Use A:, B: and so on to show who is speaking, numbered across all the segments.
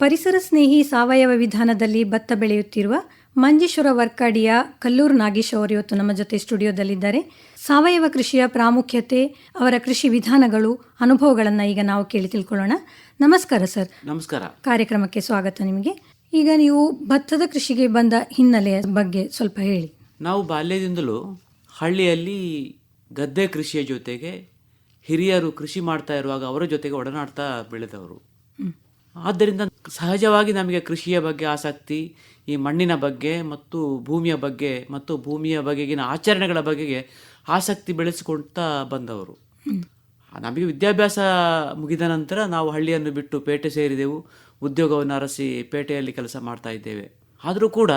A: ಪರಿಸರ ಸ್ನೇಹಿ ಸಾವಯವ ವಿಧಾನದಲ್ಲಿ ಭತ್ತ ಬೆಳೆಯುತ್ತಿರುವ ಮಂಜೇಶ್ವರ ವರ್ಕಾಡಿಯ ಕಲ್ಲೂರು ನಾಗೇಶ್ ಅವರು ಇವತ್ತು ನಮ್ಮ ಜೊತೆ ಸ್ಟುಡಿಯೋದಲ್ಲಿದ್ದಾರೆ. ಸಾವಯವ ಕೃಷಿಯ ಪ್ರಾಮುಖ್ಯತೆ, ಅವರ ಕೃಷಿ ವಿಧಾನಗಳು, ಅನುಭವಗಳನ್ನು ಈಗ ನಾವು ಕೇಳಿ ತಿಳ್ಕೊಳ್ಳೋಣ. ನಮಸ್ಕಾರ ಸರ್.
B: ನಮಸ್ಕಾರ.
A: ಕಾರ್ಯಕ್ರಮಕ್ಕೆ ಸ್ವಾಗತ ನಿಮಗೆ. ಈಗ ನೀವು ಭತ್ತದ ಕೃಷಿಗೆ ಬಂದ ಹಿನ್ನೆಲೆಯ ಬಗ್ಗೆ ಸ್ವಲ್ಪ ಹೇಳಿ.
B: ನಾವು ಬಾಲ್ಯದಿಂದಲೂ ಹಳ್ಳಿಯಲ್ಲಿ ಗದ್ದೆ ಕೃಷಿಯ ಜೊತೆಗೆ ಹಿರಿಯರು ಕೃಷಿ ಮಾಡ್ತಾ ಇರುವಾಗ ಅವರ ಜೊತೆಗೆ ಒಡನಾಡ್ತಾ ಬೆಳೆದವರು. ಆದ್ದರಿಂದ ಸಹಜವಾಗಿ ನಮಗೆ ಕೃಷಿಯ ಬಗ್ಗೆ ಆಸಕ್ತಿ, ಈ ಮಣ್ಣಿನ ಬಗ್ಗೆ ಮತ್ತು ಭೂಮಿಯ ಬಗ್ಗೆ ಮತ್ತು ಭೂಮಿಯ ಬಗೆಗಿನ ಆಚರಣೆಗಳ ಬಗೆಗೆ ಆಸಕ್ತಿ ಬೆಳೆಸಿಕೊಳ್ತಾ ಬಂದವರು. ನಮಗೆ ವಿದ್ಯಾಭ್ಯಾಸ ಮುಗಿದ ನಂತರ ನಾವು ಹಳ್ಳಿಯನ್ನು ಬಿಟ್ಟು ಪೇಟೆ ಸೇರಿದೆವು. ಉದ್ಯೋಗವನ್ನು ಅರಸಿ ಪೇಟೆಯಲ್ಲಿ ಕೆಲಸ ಮಾಡ್ತಾ ಇದ್ದೇವೆ. ಆದರೂ ಕೂಡ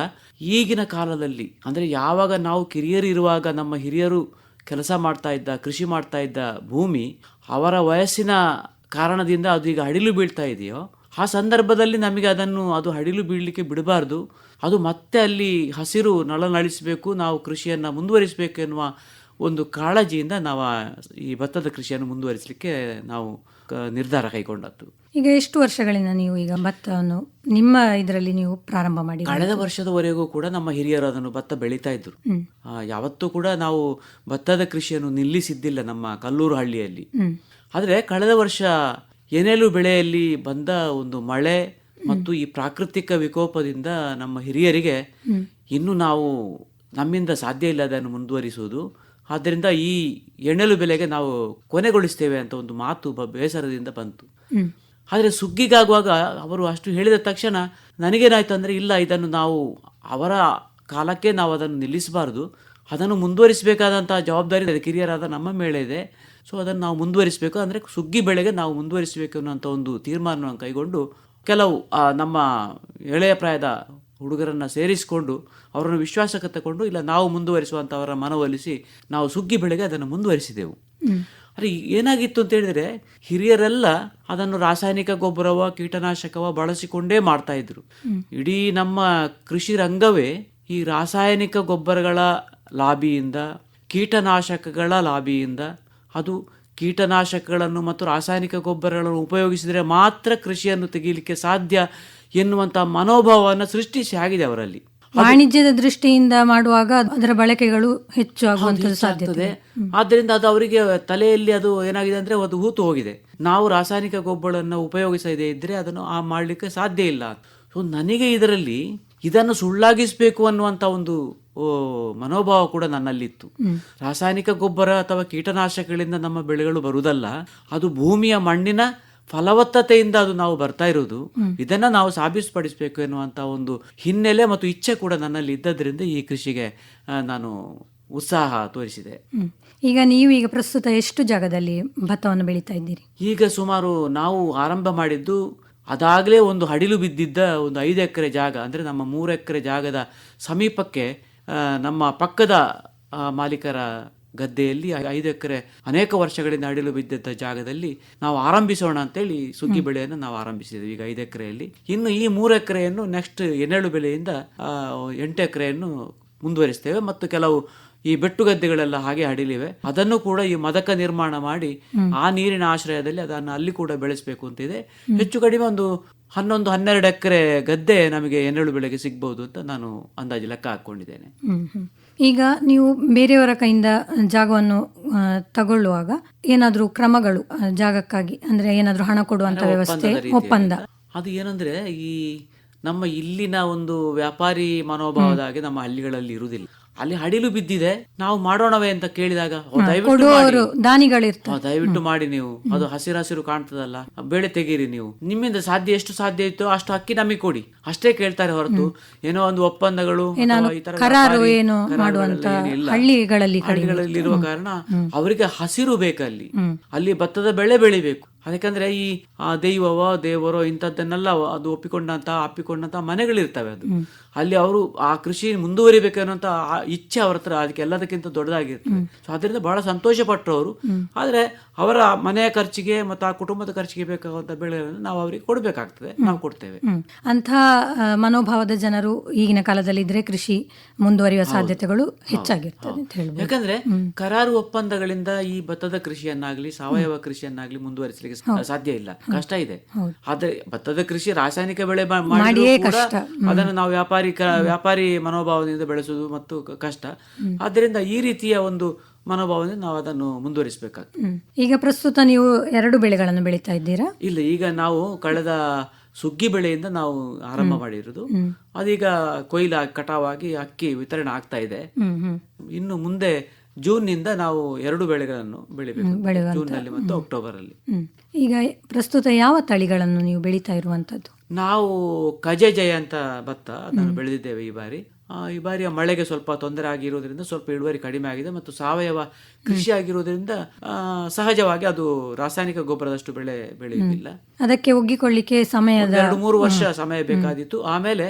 B: ಈಗಿನ ಕಾಲದಲ್ಲಿ, ಅಂದರೆ ಯಾವಾಗ ನಾವು ಕಿರಿಯರಿರುವಾಗ ನಮ್ಮ ಹಿರಿಯರು ಕೆಲಸ ಮಾಡ್ತಾ ಇದ್ದ, ಕೃಷಿ ಮಾಡ್ತಾ ಇದ್ದ ಭೂಮಿ ಅವರ ವಯಸ್ಸಿನ ಕಾರಣದಿಂದ ಅದು ಈಗ ಹಡಿಲು ಬೀಳ್ತಾ ಇದೆಯೋ, ಆ ಸಂದರ್ಭದಲ್ಲಿ ನಮಗೆ ಅದು ಹಡಿಲು ಬೀಳಲಿಕ್ಕೆ ಬಿಡಬಾರ್ದು. ಅದು ಮತ್ತೆ ಅಲ್ಲಿ ಹಸಿರು ನಳನಳಿಸಬೇಕು, ನಾವು ಕೃಷಿಯನ್ನು ಮುಂದುವರಿಸಬೇಕು ಎನ್ನುವ ಒಂದು ಕಾಳಜಿಯಿಂದ ನಾವು ಈ ಭತ್ತದ ಕೃಷಿಯನ್ನು ಮುಂದುವರಿಸಲಿಕ್ಕೆ ನಾವು ನಿರ್ಧಾರ ಕೈಗೊಂಡದ್ದು.
A: ಈಗ ಎಷ್ಟು ವರ್ಷಗಳಿಂದ ನೀವು ಈಗ ಭತ್ತವನ್ನು ನಿಮ್ಮ ಇದರಲ್ಲಿ ನೀವು ಪ್ರಾರಂಭ ಮಾಡಿ?
B: ಕಳೆದ ವರ್ಷದವರೆಗೂ ಕೂಡ ನಮ್ಮ ಹಿರಿಯರು ಅದನ್ನು ಭತ್ತ ಬೆಳೀತಾ ಇದ್ರು. ಯಾವತ್ತೂ ಕೂಡ ನಾವು ಭತ್ತದ ಕೃಷಿಯನ್ನು ನಿಲ್ಲಿಸಿದ್ದಿಲ್ಲ ನಮ್ಮ ಕಲ್ಲೂರು ಹಳ್ಳಿಯಲ್ಲಿ. ಆದರೆ ಕಳೆದ ವರ್ಷ ಏನೇಳು ಬೆಳೆಯಲ್ಲಿ ಬಂದ ಒಂದು ಮಳೆ ಮತ್ತು ಈ ಪ್ರಾಕೃತಿಕ ವಿಕೋಪದಿಂದ ನಮ್ಮ ಹಿರಿಯರಿಗೆ ಇನ್ನು ನಾವು ನಮ್ಮಿಂದ ಸಾಧ್ಯ ಇಲ್ಲ ಅದನ್ನು ಮುಂದುವರಿಸುವುದು. ಆದ್ದರಿಂದ ಈ ಎಣ್ಣೆಲು ಬೆಲೆಗೆ ನಾವು ಕೊನೆಗೊಳಿಸ್ತೇವೆ ಅಂತ ಒಂದು ಮಾತು ಬೇಸರದಿಂದ ಬಂತು. ಆದರೆ ಸುಗ್ಗಿಗಾಗುವಾಗ ಅವರು ಅಷ್ಟು ಹೇಳಿದ ತಕ್ಷಣ ನನಗೇನಾಯ್ತು ಅಂದರೆ, ಇಲ್ಲ, ಇದನ್ನು ನಾವು ಅವರ ಕಾಲಕ್ಕೆ ನಾವು ಅದನ್ನು ನಿಲ್ಲಿಸಬಾರ್ದು, ಅದನ್ನು ಮುಂದುವರಿಸಬೇಕಾದಂತಹ ಜವಾಬ್ದಾರಿ ಕಿರಿಯರಾದ ನಮ್ಮ ಮೇಲೆ ಇದೆ. ಸೊ ಅದನ್ನು ನಾವು ಮುಂದುವರಿಸಬೇಕು, ಅಂದರೆ ಸುಗ್ಗಿ ಬೆಳೆಗೆ ನಾವು ಮುಂದುವರಿಸಬೇಕು ಅನ್ನೋಂಥ ಒಂದು ತೀರ್ಮಾನವನ್ನು ಕೈಗೊಂಡು ಕೆಲವು ನಮ್ಮ ಎಳೆಯ ಪ್ರಾಯದ ಹುಡುಗರನ್ನು ಸೇರಿಸಿಕೊಂಡು ಅವರನ್ನು ವಿಶ್ವಾಸಕ್ಕೆ ತಗೊಂಡು, ಇಲ್ಲ ನಾವು ಮುಂದುವರಿಸುವಂಥ ಅವರ ಮನವೊಲಿಸಿ ನಾವು ಸುಗ್ಗಿ ಬೆಳೆಗೆ ಅದನ್ನು ಮುಂದುವರಿಸಿದೆವು. ಆದರೆ ಏನಾಗಿತ್ತು ಅಂತ ಹೇಳಿದರೆ, ಹಿರಿಯರೆಲ್ಲ ಅದನ್ನು ರಾಸಾಯನಿಕ ಗೊಬ್ಬರವ, ಕೀಟನಾಶಕವ ಬಳಸಿಕೊಂಡೇ ಮಾಡ್ತಾ ಇದ್ರು. ಇಡೀ ನಮ್ಮ ಕೃಷಿ ರಂಗವೇ ಈ ರಾಸಾಯನಿಕ ಗೊಬ್ಬರಗಳ ಲಾಬಿಯಿಂದ, ಕೀಟನಾಶಕಗಳ ಲಾಬಿಯಿಂದ, ಅದು ಕೀಟನಾಶಕಗಳನ್ನು ಮತ್ತು ರಾಸಾಯನಿಕ ಗೊಬ್ಬರಗಳನ್ನು ಉಪಯೋಗಿಸಿದರೆ ಮಾತ್ರ ಕೃಷಿಯನ್ನು ತೆಗೀಲಿಕ್ಕೆ ಸಾಧ್ಯ ಎನ್ನುವಂಥ ಮನೋಭಾವವನ್ನು ಸೃಷ್ಟಿಸಿ ಆಗಿದೆ ಅವರಲ್ಲಿ.
A: ವಾಣಿಜ್ಯದ ದೃಷ್ಟಿಯಿಂದ ಮಾಡುವಾಗ ಅದರ ಬಳಕೆಗಳು ಹೆಚ್ಚು ಆಗುವಂಥದ್ದು ಸಾಧ್ಯತೆ.
B: ಆದ್ದರಿಂದ ಅದು ಅವರಿಗೆ ತಲೆಯಲ್ಲಿ ಅದು ಏನಾಗಿದೆ ಅಂದರೆ ಅದು ಹೂತು ಹೋಗಿದೆ. ನಾವು ರಾಸಾಯನಿಕ ಗೊಬ್ಬರವನ್ನು ಉಪಯೋಗಿಸದೇ ಇದ್ದರೆ ಅದನ್ನು ಮಾಡಲಿಕ್ಕೆ ಸಾಧ್ಯ ಇಲ್ಲ. ಸೊ ನನಗೆ ಇದನ್ನು ಸುಳ್ಳಾಗಿಸಬೇಕು ಅನ್ನುವಂಥ ಒಂದು ಮನೋಭಾವ ಕೂಡ ನನ್ನಲ್ಲಿತ್ತು. ರಾಸಾಯನಿಕ ಗೊಬ್ಬರ ಅಥವಾ ಕೀಟನಾಶಕಗಳಿಂದ ನಮ್ಮ ಬೆಳೆಗಳು ಬರುವುದಲ್ಲ, ಅದು ಭೂಮಿಯ ಮಣ್ಣಿನ ಫಲವತ್ತತೆಯಿಂದ ಅದು ನಾವು ಬರ್ತಾ ಇರೋದು. ಇದನ್ನ ನಾವು ಸಾಬೀತುಪಡಿಸಬೇಕು ಎನ್ನುವಂತ ಒಂದು ಹಿನ್ನೆಲೆ ಮತ್ತು ಇಚ್ಛೆ ಕೂಡ ನನ್ನಲ್ಲಿ ಇದ್ದದ್ರಿಂದ ಈ ಕೃಷಿಗೆ ನಾನು ಉತ್ಸಾಹ ತೋರಿಸಿದೆ.
A: ಈಗ ನೀವು ಪ್ರಸ್ತುತ ಎಷ್ಟು ಜಾಗದಲ್ಲಿ ಭತ್ತವನ್ನು ಬೆಳೀತಾ ಇದ್ದೀರಿ? ಈಗ
B: ಸುಮಾರು ನಾವು ಆರಂಭ ಮಾಡಿದ್ದು, ಅದಾಗಲೇ ಒಂದು ಹಡಿಲು ಬಿದ್ದಿದ್ದ ಒಂದು 5 ಎಕರೆ ಜಾಗ, ಅಂದರೆ ನಮ್ಮ 3 ಎಕರೆ ಜಾಗದ ಸಮೀಪಕ್ಕೆ ನಮ್ಮ ಪಕ್ಕದ ಮಾಲೀಕರ ಗದ್ದೆಯಲ್ಲಿ 5 ಎಕರೆ ಅನೇಕ ವರ್ಷಗಳಿಂದ ಅಡಿಲು ಬಿದ್ದಿದ್ದ ಜಾಗದಲ್ಲಿ ನಾವು ಆರಂಭಿಸೋಣ ಅಂತೇಳಿ ಸುಗ್ಗಿ ಬೆಳೆಯನ್ನು ನಾವು ಆರಂಭಿಸಿದ್ವಿ. ಈಗ 5 ಎಕರೆಯಲ್ಲಿ ಇನ್ನು ಈ 3 ಎಕರೆಯನ್ನು ನೆಕ್ಸ್ಟ್ ಎನ್ನೆಳು ಬೆಳೆಯಿಂದ 8 ಎಕರೆಯನ್ನು ಮುಂದುವರಿಸ್ತೇವೆ. ಮತ್ತು ಕೆಲವು ಈ ಬೆಟ್ಟು ಗದ್ದೆಗಳೆಲ್ಲ ಹಾಗೆ ಅಡಿಲಿವೆ, ಅದನ್ನು ಕೂಡ ಈ ಮದಕ ನಿರ್ಮಾಣ ಮಾಡಿ ಆ ನೀರಿನ ಆಶ್ರಯದಲ್ಲಿ ಅದನ್ನು ಅಲ್ಲಿ ಕೂಡ ಬೆಳೆಸಬೇಕು ಅಂತಿದೆ. ಹೆಚ್ಚು ಕಡಿಮೆ ಒಂದು 11-12 ಎಕರೆ ಗದ್ದೆ ನಮಗೆ ಎನ್ನೆಳು ಬೆಳೆಗೆ ಸಿಗ್ಬಹುದು ಅಂತ ನಾನು ಅಂದಾಜು ಲೆಕ್ಕ ಹಾಕೊಂಡಿದ್ದೇನೆ.
A: ಈಗ ನೀವು ಬೇರೆಯವರ ಕೈಯಿಂದ ಜಾಗವನ್ನು ತಗೊಳ್ಳುವಾಗ ಏನಾದ್ರೂ ಕ್ರಮಗಳು ಜಾಗಕ್ಕಾಗಿ, ಅಂದ್ರೆ ಏನಾದ್ರೂ ಹಣ ಕೊಡುವಂತ ವ್ಯವಸ್ಥೆ, ಒಪ್ಪಂದ?
B: ಅದು ಏನಂದ್ರೆ, ಈ ನಮ್ಮ ಇಲ್ಲಿನ ಒಂದು ವ್ಯಾಪಾರಿ ಮನೋಭಾವದ ಹಾಗೆ ನಮ್ಮ ಹಳ್ಳಿಗಳಲ್ಲಿ ಇರುವುದಿಲ್ಲ. ಅಲ್ಲಿ ಹಡಿಲು ಬಿದ್ದಿದೆ, ನಾವು ಮಾಡೋಣವೇ ಅಂತ ಕೇಳಿದಾಗ ದಯವಿಟ್ಟು ಮಾಡಿ, ನೀವು ಅದು ಹಸಿರು ಕಾಣ್ತದಲ್ಲ, ಬೆಳೆ ತೆಗೀರಿ, ನೀವು ನಿಮ್ಮಿಂದ ಎಷ್ಟು ಸಾಧ್ಯ ಇತ್ತು ಅಷ್ಟು ಅಕ್ಕಿ ನಮಗೆ ಕೊಡಿ ಅಷ್ಟೇ ಕೇಳ್ತಾರೆ ಹೊರತು ಏನೋ ಒಂದು ಒಪ್ಪಂದಗಳು ಹಳ್ಳಿಗಳಲ್ಲಿ ಇರುವ ಕಾರಣ ಅವರಿಗೆ ಹಸಿರು ಬೇಕಲ್ಲಿ, ಅಲ್ಲಿ ಭತ್ತದ ಬೆಳೆ ಬೆಳಿಬೇಕು. ಅದಕ್ಕಂದ್ರೆ ಈ ದೇವರೋ ಇಂಥದ್ದನ್ನೆಲ್ಲ ಅದು ಅಪ್ಪಿಕೊಂಡಂತ ಮನೆಗಳಿರ್ತವೆ. ಅದು ಅಲ್ಲಿ ಅವರು ಆ ಕೃಷಿ ಮುಂದುವರಿಬೇಕನ್ನುವಂತ ಇಚ್ಛೆ ಅವ್ರ ಹತ್ರ ಅದಕ್ಕೆ ಎಲ್ಲದಕ್ಕಿಂತ ದೊಡ್ಡದಾಗಿರ್ತದೆ. ಸೊ ಅದರಿಂದ ಬಹಳ ಸಂತೋಷ ಪಟ್ಟರು ಅವರು. ಆದ್ರೆ ಅವರ ಮನೆಯ ಖರ್ಚಿಗೆ ಮತ್ತು ಆ ಕುಟುಂಬದ ಖರ್ಚಿಗೆ ಬೇಕಾಗುವಂಥ ಬೆಳೆಗಳನ್ನು ನಾವು ಅವರಿಗೆ ಕೊಡಬೇಕಾಗ್ತದೆ, ನಾವು ಕೊಡ್ತೇವೆ.
A: ಅಂಥ ಮನೋಭಾವದ ಜನರು ಈಗಿನ ಕಾಲದಲ್ಲಿ ಇದ್ರೆ ಕೃಷಿ ಮುಂದುವರಿಯುವ ಸಾಧ್ಯತೆಗಳು ಹೆಚ್ಚಾಗಿರ್ತದೆ ಅಂತ ಹೇಳ್ಬೋದು.
B: ಯಾಕಂದ್ರೆ ಕರಾರು ಒಪ್ಪಂದಗಳಿಂದ ಈ ಭತ್ತದ ಕೃಷಿಯನ್ನಾಗ್ಲಿ ಸಾವಯವ ಕೃಷಿಯನ್ನಾಗ್ಲಿ ಮುಂದುವರಿಸಲಿಕ್ಕೆ ಸಾಧ್ಯ ಇಲ್ಲ, ಕಷ್ಟ ಇದೆ. ಆದ್ರೆ ಭತ್ತದ ಕೃಷಿ ರಾಸಾಯನಿಕ ಬೆಳೆ ಮಾಡಿಯೇ ಕಷ್ಟ, ಅದನ್ನು ನಾವು ವ್ಯಾಪಾರಿ ಮನೋಭಾವದಿಂದ ಬೆಳೆಸುವುದು ಮತ್ತು ಕಷ್ಟ. ಆದ್ದರಿಂದ ಈ ರೀತಿಯ ಒಂದು ಮನೋಭಾವದಿಂದ ನಾವು ಅದನ್ನು ಮುಂದುವರಿಸಬೇಕಾಗ್ತದೆ.
A: ಈಗ ಪ್ರಸ್ತುತ ನೀವು 2 ಬೆಳೆಗಳನ್ನು ಬೆಳೀತಾ ಇದ್ದೀರಾ?
B: ಇಲ್ಲ, ಈಗ ನಾವು ಕಳೆದ ಸುಗ್ಗಿ ಬೆಳೆಯಿಂದ ನಾವು ಆರಂಭ ಮಾಡಿರೋದು. ಅದೀಗ ಕಟಾವಾಗಿ ಅಕ್ಕಿ ವಿತರಣೆ ಆಗ್ತಾ ಇದೆ. ಇನ್ನು ಮುಂದೆ ಜೂನ್ ನಿಂದ ನಾವು 2 ಬೆಳೆಗಳನ್ನು ಬೆಳಿಬೇಕು, ಜೂನ್ ನಲ್ಲಿ ಮತ್ತು ಅಕ್ಟೋಬರ್ ಅಲ್ಲಿ.
A: ಈಗ ಪ್ರಸ್ತುತ ಯಾವ ತಳಿಗಳನ್ನು ನೀವು ಬೆಳೀತಾ ಇರುವಂತದ್ದು?
B: ನಾವು ಕಜೆಜಯ ಅಂತ ಭತ್ತ ಅದನ್ನು ಬೆಳೆದಿದ್ದೇವೆ ಈ ಬಾರಿಯ ಮಳೆಗೆ ಸ್ವಲ್ಪ ತೊಂದರೆ ಆಗಿರುವುದರಿಂದ ಸ್ವಲ್ಪ ಇಳುವರಿ ಕಡಿಮೆ ಆಗಿದೆ ಮತ್ತು ಸಾವಯವ ಕೃಷಿ ಆಗಿರುವುದರಿಂದ ಸಹಜವಾಗಿ ಅದು ರಾಸಾಯನಿಕ ಗೊಬ್ಬರದಷ್ಟು ಬೆಳೆ ಬೆಳೆಯುವುದಿಲ್ಲ.
A: ಅದಕ್ಕೆ ಒಗ್ಗಿಕೊಳ್ಳಿಕ್ಕೆ
B: 2-3 ವರ್ಷ ಸಮಯ ಬೇಕಾದಿತ್ತು. ಆಮೇಲೆ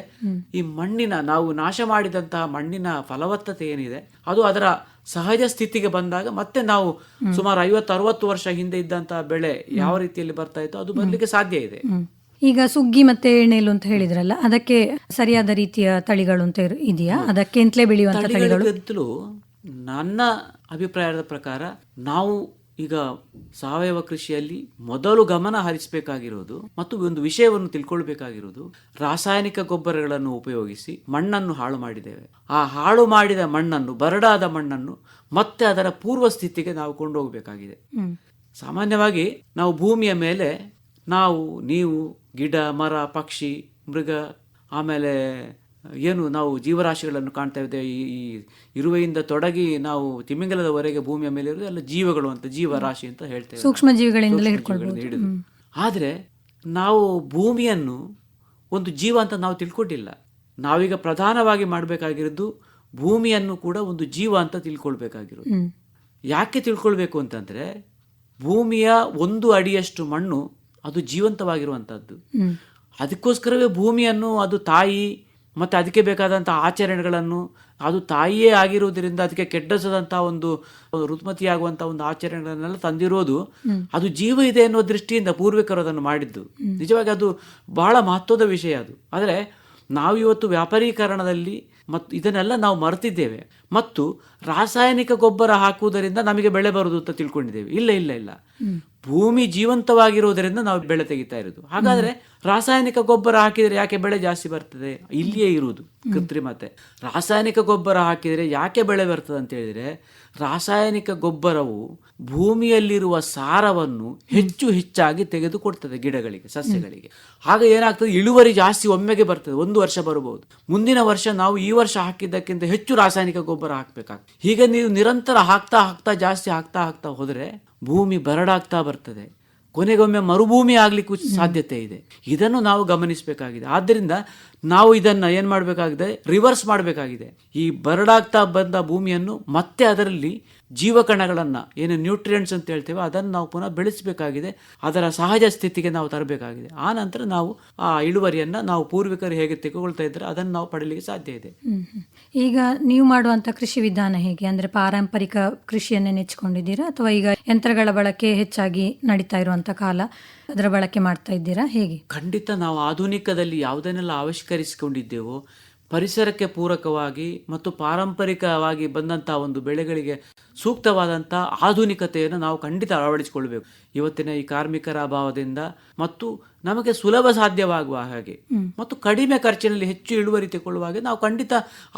B: ಈ ಮಣ್ಣಿನ ನಾವು ನಾಶ ಮಾಡಿದಂತಹ ಮಣ್ಣಿನ ಫಲವತ್ತತೆ ಏನಿದೆ ಅದು ಅದರ ಸಹಜ ಸ್ಥಿತಿಗೆ ಬಂದಾಗ ಮತ್ತೆ ನಾವು ಸುಮಾರು 50-60 ವರ್ಷ ಹಿಂದೆ ಇದ್ದಂತಹ ಬೆಳೆ ಯಾವ ರೀತಿಯಲ್ಲಿ ಬರ್ತಾ ಇತ್ತು ಅದು ಬರ್ಲಿಕ್ಕೆ ಸಾಧ್ಯ ಇದೆ.
A: ಈಗ ಸುಗ್ಗಿ ಮತ್ತೆ ಎಣ್ಣೆಲು ಅಂತ ಹೇಳಿದ್ರಲ್ಲ, ಅದಕ್ಕೆ ಸರಿಯಾದ ರೀತಿಯ ತಳಿಗಳು ಅಂತ ಇದೆಯಾ? ಅದಕ್ಕೆ ಅಂತಲೇ ಬೆಳೆಯುವಂತ ತಳಿಗಳು?
B: ನನ್ನ ಅಭಿಪ್ರಾಯದ ಪ್ರಕಾರ ನಾವು ಈಗ ಸಾವಯವ ಕೃಷಿಯಲ್ಲಿ ಮೊದಲು ಗಮನ ಹರಿಸಬೇಕಾಗಿರೋದು ಮತ್ತು ಒಂದು ವಿಷಯವನ್ನು ತಿಳ್ಕೊಳ್ಬೇಕಾಗಿರೋದು, ರಾಸಾಯನಿಕ ಗೊಬ್ಬರಗಳನ್ನು ಉಪಯೋಗಿಸಿ ಮಣ್ಣನ್ನು ಹಾಳು ಮಾಡಿದ್ದೇವೆ. ಆ ಹಾಳು ಮಾಡಿದ ಮಣ್ಣನ್ನು, ಬರಡಾದ ಮಣ್ಣನ್ನು ಮತ್ತೆ ಅದರ ಪೂರ್ವ ಸ್ಥಿತಿಗೆ ನಾವು ಕೊಂಡೋಗಬೇಕಾಗಿದೆ. ಸಾಮಾನ್ಯವಾಗಿ ನಾವು ಭೂಮಿಯ ಮೇಲೆ ನೀವು ಗಿಡ, ಮರ, ಪಕ್ಷಿ, ಮೃಗ, ಆಮೇಲೆ ಏನು ನಾವು ಜೀವರಾಶಿಗಳನ್ನು ಕಾಣ್ತಾ ಇದ್ದೇವೆ. ಈ ಇರುವೆಯಿಂದ ತೊಡಗಿ ನಾವು ತಿಮಿಂಗಲದವರೆಗೆ ಭೂಮಿಯ ಮೇಲೆ ಇರುವುದು ಎಲ್ಲ ಜೀವಗಳು ಅಂತ, ಜೀವರಾಶಿ ಅಂತ ಹೇಳ್ತೇವೆ,
A: ಸೂಕ್ಷ್ಮ ಜೀವಿಗಳಿಂದ
B: ಹಿಡಿದು. ಆದರೆ ನಾವು ಭೂಮಿಯನ್ನು ಒಂದು ಜೀವ ಅಂತ ನಾವು ತಿಳ್ಕೊಂಡಿಲ್ಲ. ನಾವೀಗ ಪ್ರಧಾನವಾಗಿ ಮಾಡಬೇಕಾಗಿರೋದು ಭೂಮಿಯನ್ನು ಕೂಡ ಒಂದು ಜೀವ ಅಂತ ತಿಳ್ಕೊಳ್ಬೇಕಾಗಿರೋದು. ಯಾಕೆ ತಿಳ್ಕೊಳ್ಬೇಕು ಅಂತಂದ್ರೆ, ಭೂಮಿಯ 1 ಅಡಿಯಷ್ಟು ಮಣ್ಣು ಅದು ಜೀವಂತವಾಗಿರುವಂಥದ್ದು. ಅದಕ್ಕೋಸ್ಕರವೇ ಭೂಮಿಯನ್ನು ಅದು ತಾಯಿ ಮತ್ತು ಅದಕ್ಕೆ ಬೇಕಾದಂತಹ ಆಚರಣೆಗಳನ್ನು, ಅದು ತಾಯಿಯೇ ಆಗಿರುವುದರಿಂದ ಅದಕ್ಕೆ ಕೆಡ್ಡಸದಂತಹ ಒಂದು ಋತುಮತಿಯಾಗುವಂತಹ ಒಂದು ಆಚರಣೆಗಳನ್ನೆಲ್ಲ ತಂದಿರೋದು ಅದು ಜೀವ ಇದೆ ಅನ್ನೋ ದೃಷ್ಟಿಯಿಂದ ಪೂರ್ವಿಕರು ಅದನ್ನು ಮಾಡಿದ್ದು. ನಿಜವಾಗಿ ಅದು ಬಹಳ ಮಹತ್ವದ ವಿಷಯ ಅದು. ಆದರೆ ನಾವಿವತ್ತು ವ್ಯಾಪಾರೀಕರಣದಲ್ಲಿ ಮತ್ತು ಇದನ್ನೆಲ್ಲ ನಾವು ಮರೆತಿದ್ದೇವೆ ಮತ್ತು ರಾಸಾಯನಿಕ ಗೊಬ್ಬರ ಹಾಕುವುದರಿಂದ ನಮಗೆ ಬೆಳೆ ಬರುವುದು ಅಂತ ತಿಳ್ಕೊಂಡಿದ್ದೇವೆ. ಇಲ್ಲ, ಭೂಮಿ ಜೀವಂತವಾಗಿರುವುದರಿಂದ ನಾವು ಬೆಳೆ ತೆಗಿತಾ ಇರೋದು. ಹಾಗಾದ್ರೆ ರಾಸಾಯನಿಕ ಗೊಬ್ಬರ ಹಾಕಿದರೆ ಯಾಕೆ ಬೆಳೆ ಜಾಸ್ತಿ ಬರ್ತದೆ? ಇಲ್ಲಿಯೇ ಇರುವುದು ಕೃತ್ರಿಮತೆ. ರಾಸಾಯನಿಕ ಗೊಬ್ಬರ ಹಾಕಿದರೆ ಯಾಕೆ ಬೆಳೆ ಬರ್ತದೆ ಅಂತ ಹೇಳಿದ್ರೆ, ರಾಸಾಯನಿಕ ಗೊಬ್ಬರವು ಭೂಮಿಯಲ್ಲಿರುವ ಸಾರವನ್ನು ಹೆಚ್ಚಾಗಿ ತೆಗೆದುಕೊಡ್ತದೆ ಗಿಡಗಳಿಗೆ, ಸಸ್ಯಗಳಿಗೆ. ಆಗ ಏನಾಗ್ತದೆ, ಇಳುವರಿ ಜಾಸ್ತಿ ಒಮ್ಮೆಗೆ ಬರ್ತದೆ. 1 ವರ್ಷ ಬರಬಹುದು, ಮುಂದಿನ ವರ್ಷ ನಾವು ಈ ವರ್ಷ ಹಾಕಿದ್ದಕ್ಕಿಂತ ಹೆಚ್ಚು ರಾಸಾಯನಿಕ ಗೊಬ್ಬರ ಹಾಕಬೇಕಾಗ್ತದೆ. ಹೀಗೆ ನೀವು ನಿರಂತರ ಹಾಕ್ತಾ ಜಾಸ್ತಿ ಹಾಕ್ತಾ ಹೋದರೆ ಭೂಮಿ ಬರಡಾಗ್ತಾ ಬರ್ತದೆ. ಕೊನೆಗೊಮ್ಮೆ ಮರುಭೂಮಿ ಆಗ್ಲಿಕ್ಕೂ ಸಾಧ್ಯತೆ ಇದೆ. ಇದನ್ನು ನಾವು ಗಮನಿಸಬೇಕಾಗಿದೆ. ಆದ್ದರಿಂದ ನಾವು ಇದನ್ನ ಏನ್ ಮಾಡಬೇಕಾಗಿದೆ, ರಿವರ್ಸ್ ಮಾಡಬೇಕಾಗಿದೆ. ಈ ಬರಡಾಗ್ತಾ ಬಂದ ಭೂಮಿಯನ್ನು ಮತ್ತೆ ಅದರಲ್ಲಿ ಜೀವಕಣಗಳನ್ನ, ಏನು ನ್ಯೂಟ್ರಿಯೆಂಟ್ಸ್ ಅಂತ ಹೇಳ್ತೇವೆ, ಅದನ್ನು ನಾವು ಪುನಃ ಬೆಳೆಸಬೇಕಾಗಿದೆ. ಅದರ ಸಹಜ ಸ್ಥಿತಿಗೆ ನಾವು ತರಬೇಕಾಗಿದೆ. ಆ ನಂತರ ನಾವು ಆ ಇಳುವರಿಯನ್ನ ನಾವು ಪೂರ್ವಿಕರು ಹೇಗೆ ತೆಗೆದುಕೊಳ್ತಾ ಇದ್ರೆ ಅದನ್ನು ನಾವು ಪಡೀಲಿಕ್ಕೆ ಸಾಧ್ಯ ಇದೆ.
A: ಈಗ ನೀವು ಮಾಡುವಂತ ಕೃಷಿ ವಿಧಾನ ಹೇಗೆ? ಅಂದ್ರೆ ಪಾರಂಪರಿಕ ಕೃಷಿಯನ್ನೇ ನೆಚ್ಚಿಕೊಂಡಿದ್ದೀರಾ ಅಥವಾ ಈಗ ಯಂತ್ರಗಳ ಬಳಕೆ ಹೆಚ್ಚಾಗಿ ನಡೀತಾ ಇರುವಂತ ಕಾಲ ಅದರ ಬಳಕೆ ಮಾಡ್ತಾ ಇದ್ದೀರಾ, ಹೇಗೆ?
B: ಖಂಡಿತ ನಾವು ಆಧುನಿಕದಲ್ಲಿ ಯಾವುದನ್ನೆಲ್ಲ ಆವಿಷ್ಕರಿಸಿಕೊಂಡಿದ್ದೇವೋ ಪರಿಸರಕ್ಕೆ ಪೂರಕವಾಗಿ ಮತ್ತು ಪಾರಂಪರಿಕವಾಗಿ ಬಂದಂತಹ ಒಂದು ಬೆಳೆಗಳಿಗೆ ಸೂಕ್ತವಾದಂತಹ ಆಧುನಿಕತೆಯನ್ನು ನಾವು ಖಂಡಿತ ಅಳವಡಿಸಿಕೊಳ್ಬೇಕು. ಇವತ್ತಿನ ಈ ಕಾರ್ಮಿಕರ ಅಭಾವದಿಂದ ಮತ್ತು ನಮಗೆ ಸುಲಭ ಸಾಧ್ಯವಾಗುವ ಹಾಗೆ ಮತ್ತು ಕಡಿಮೆ ಖರ್ಚಿನಲ್ಲಿ ಹೆಚ್ಚು ಇಳುವರಿ ತೆಗೊಳ್ಳುವ ಹಾಗೆ ನಾವು ಖಂಡಿತ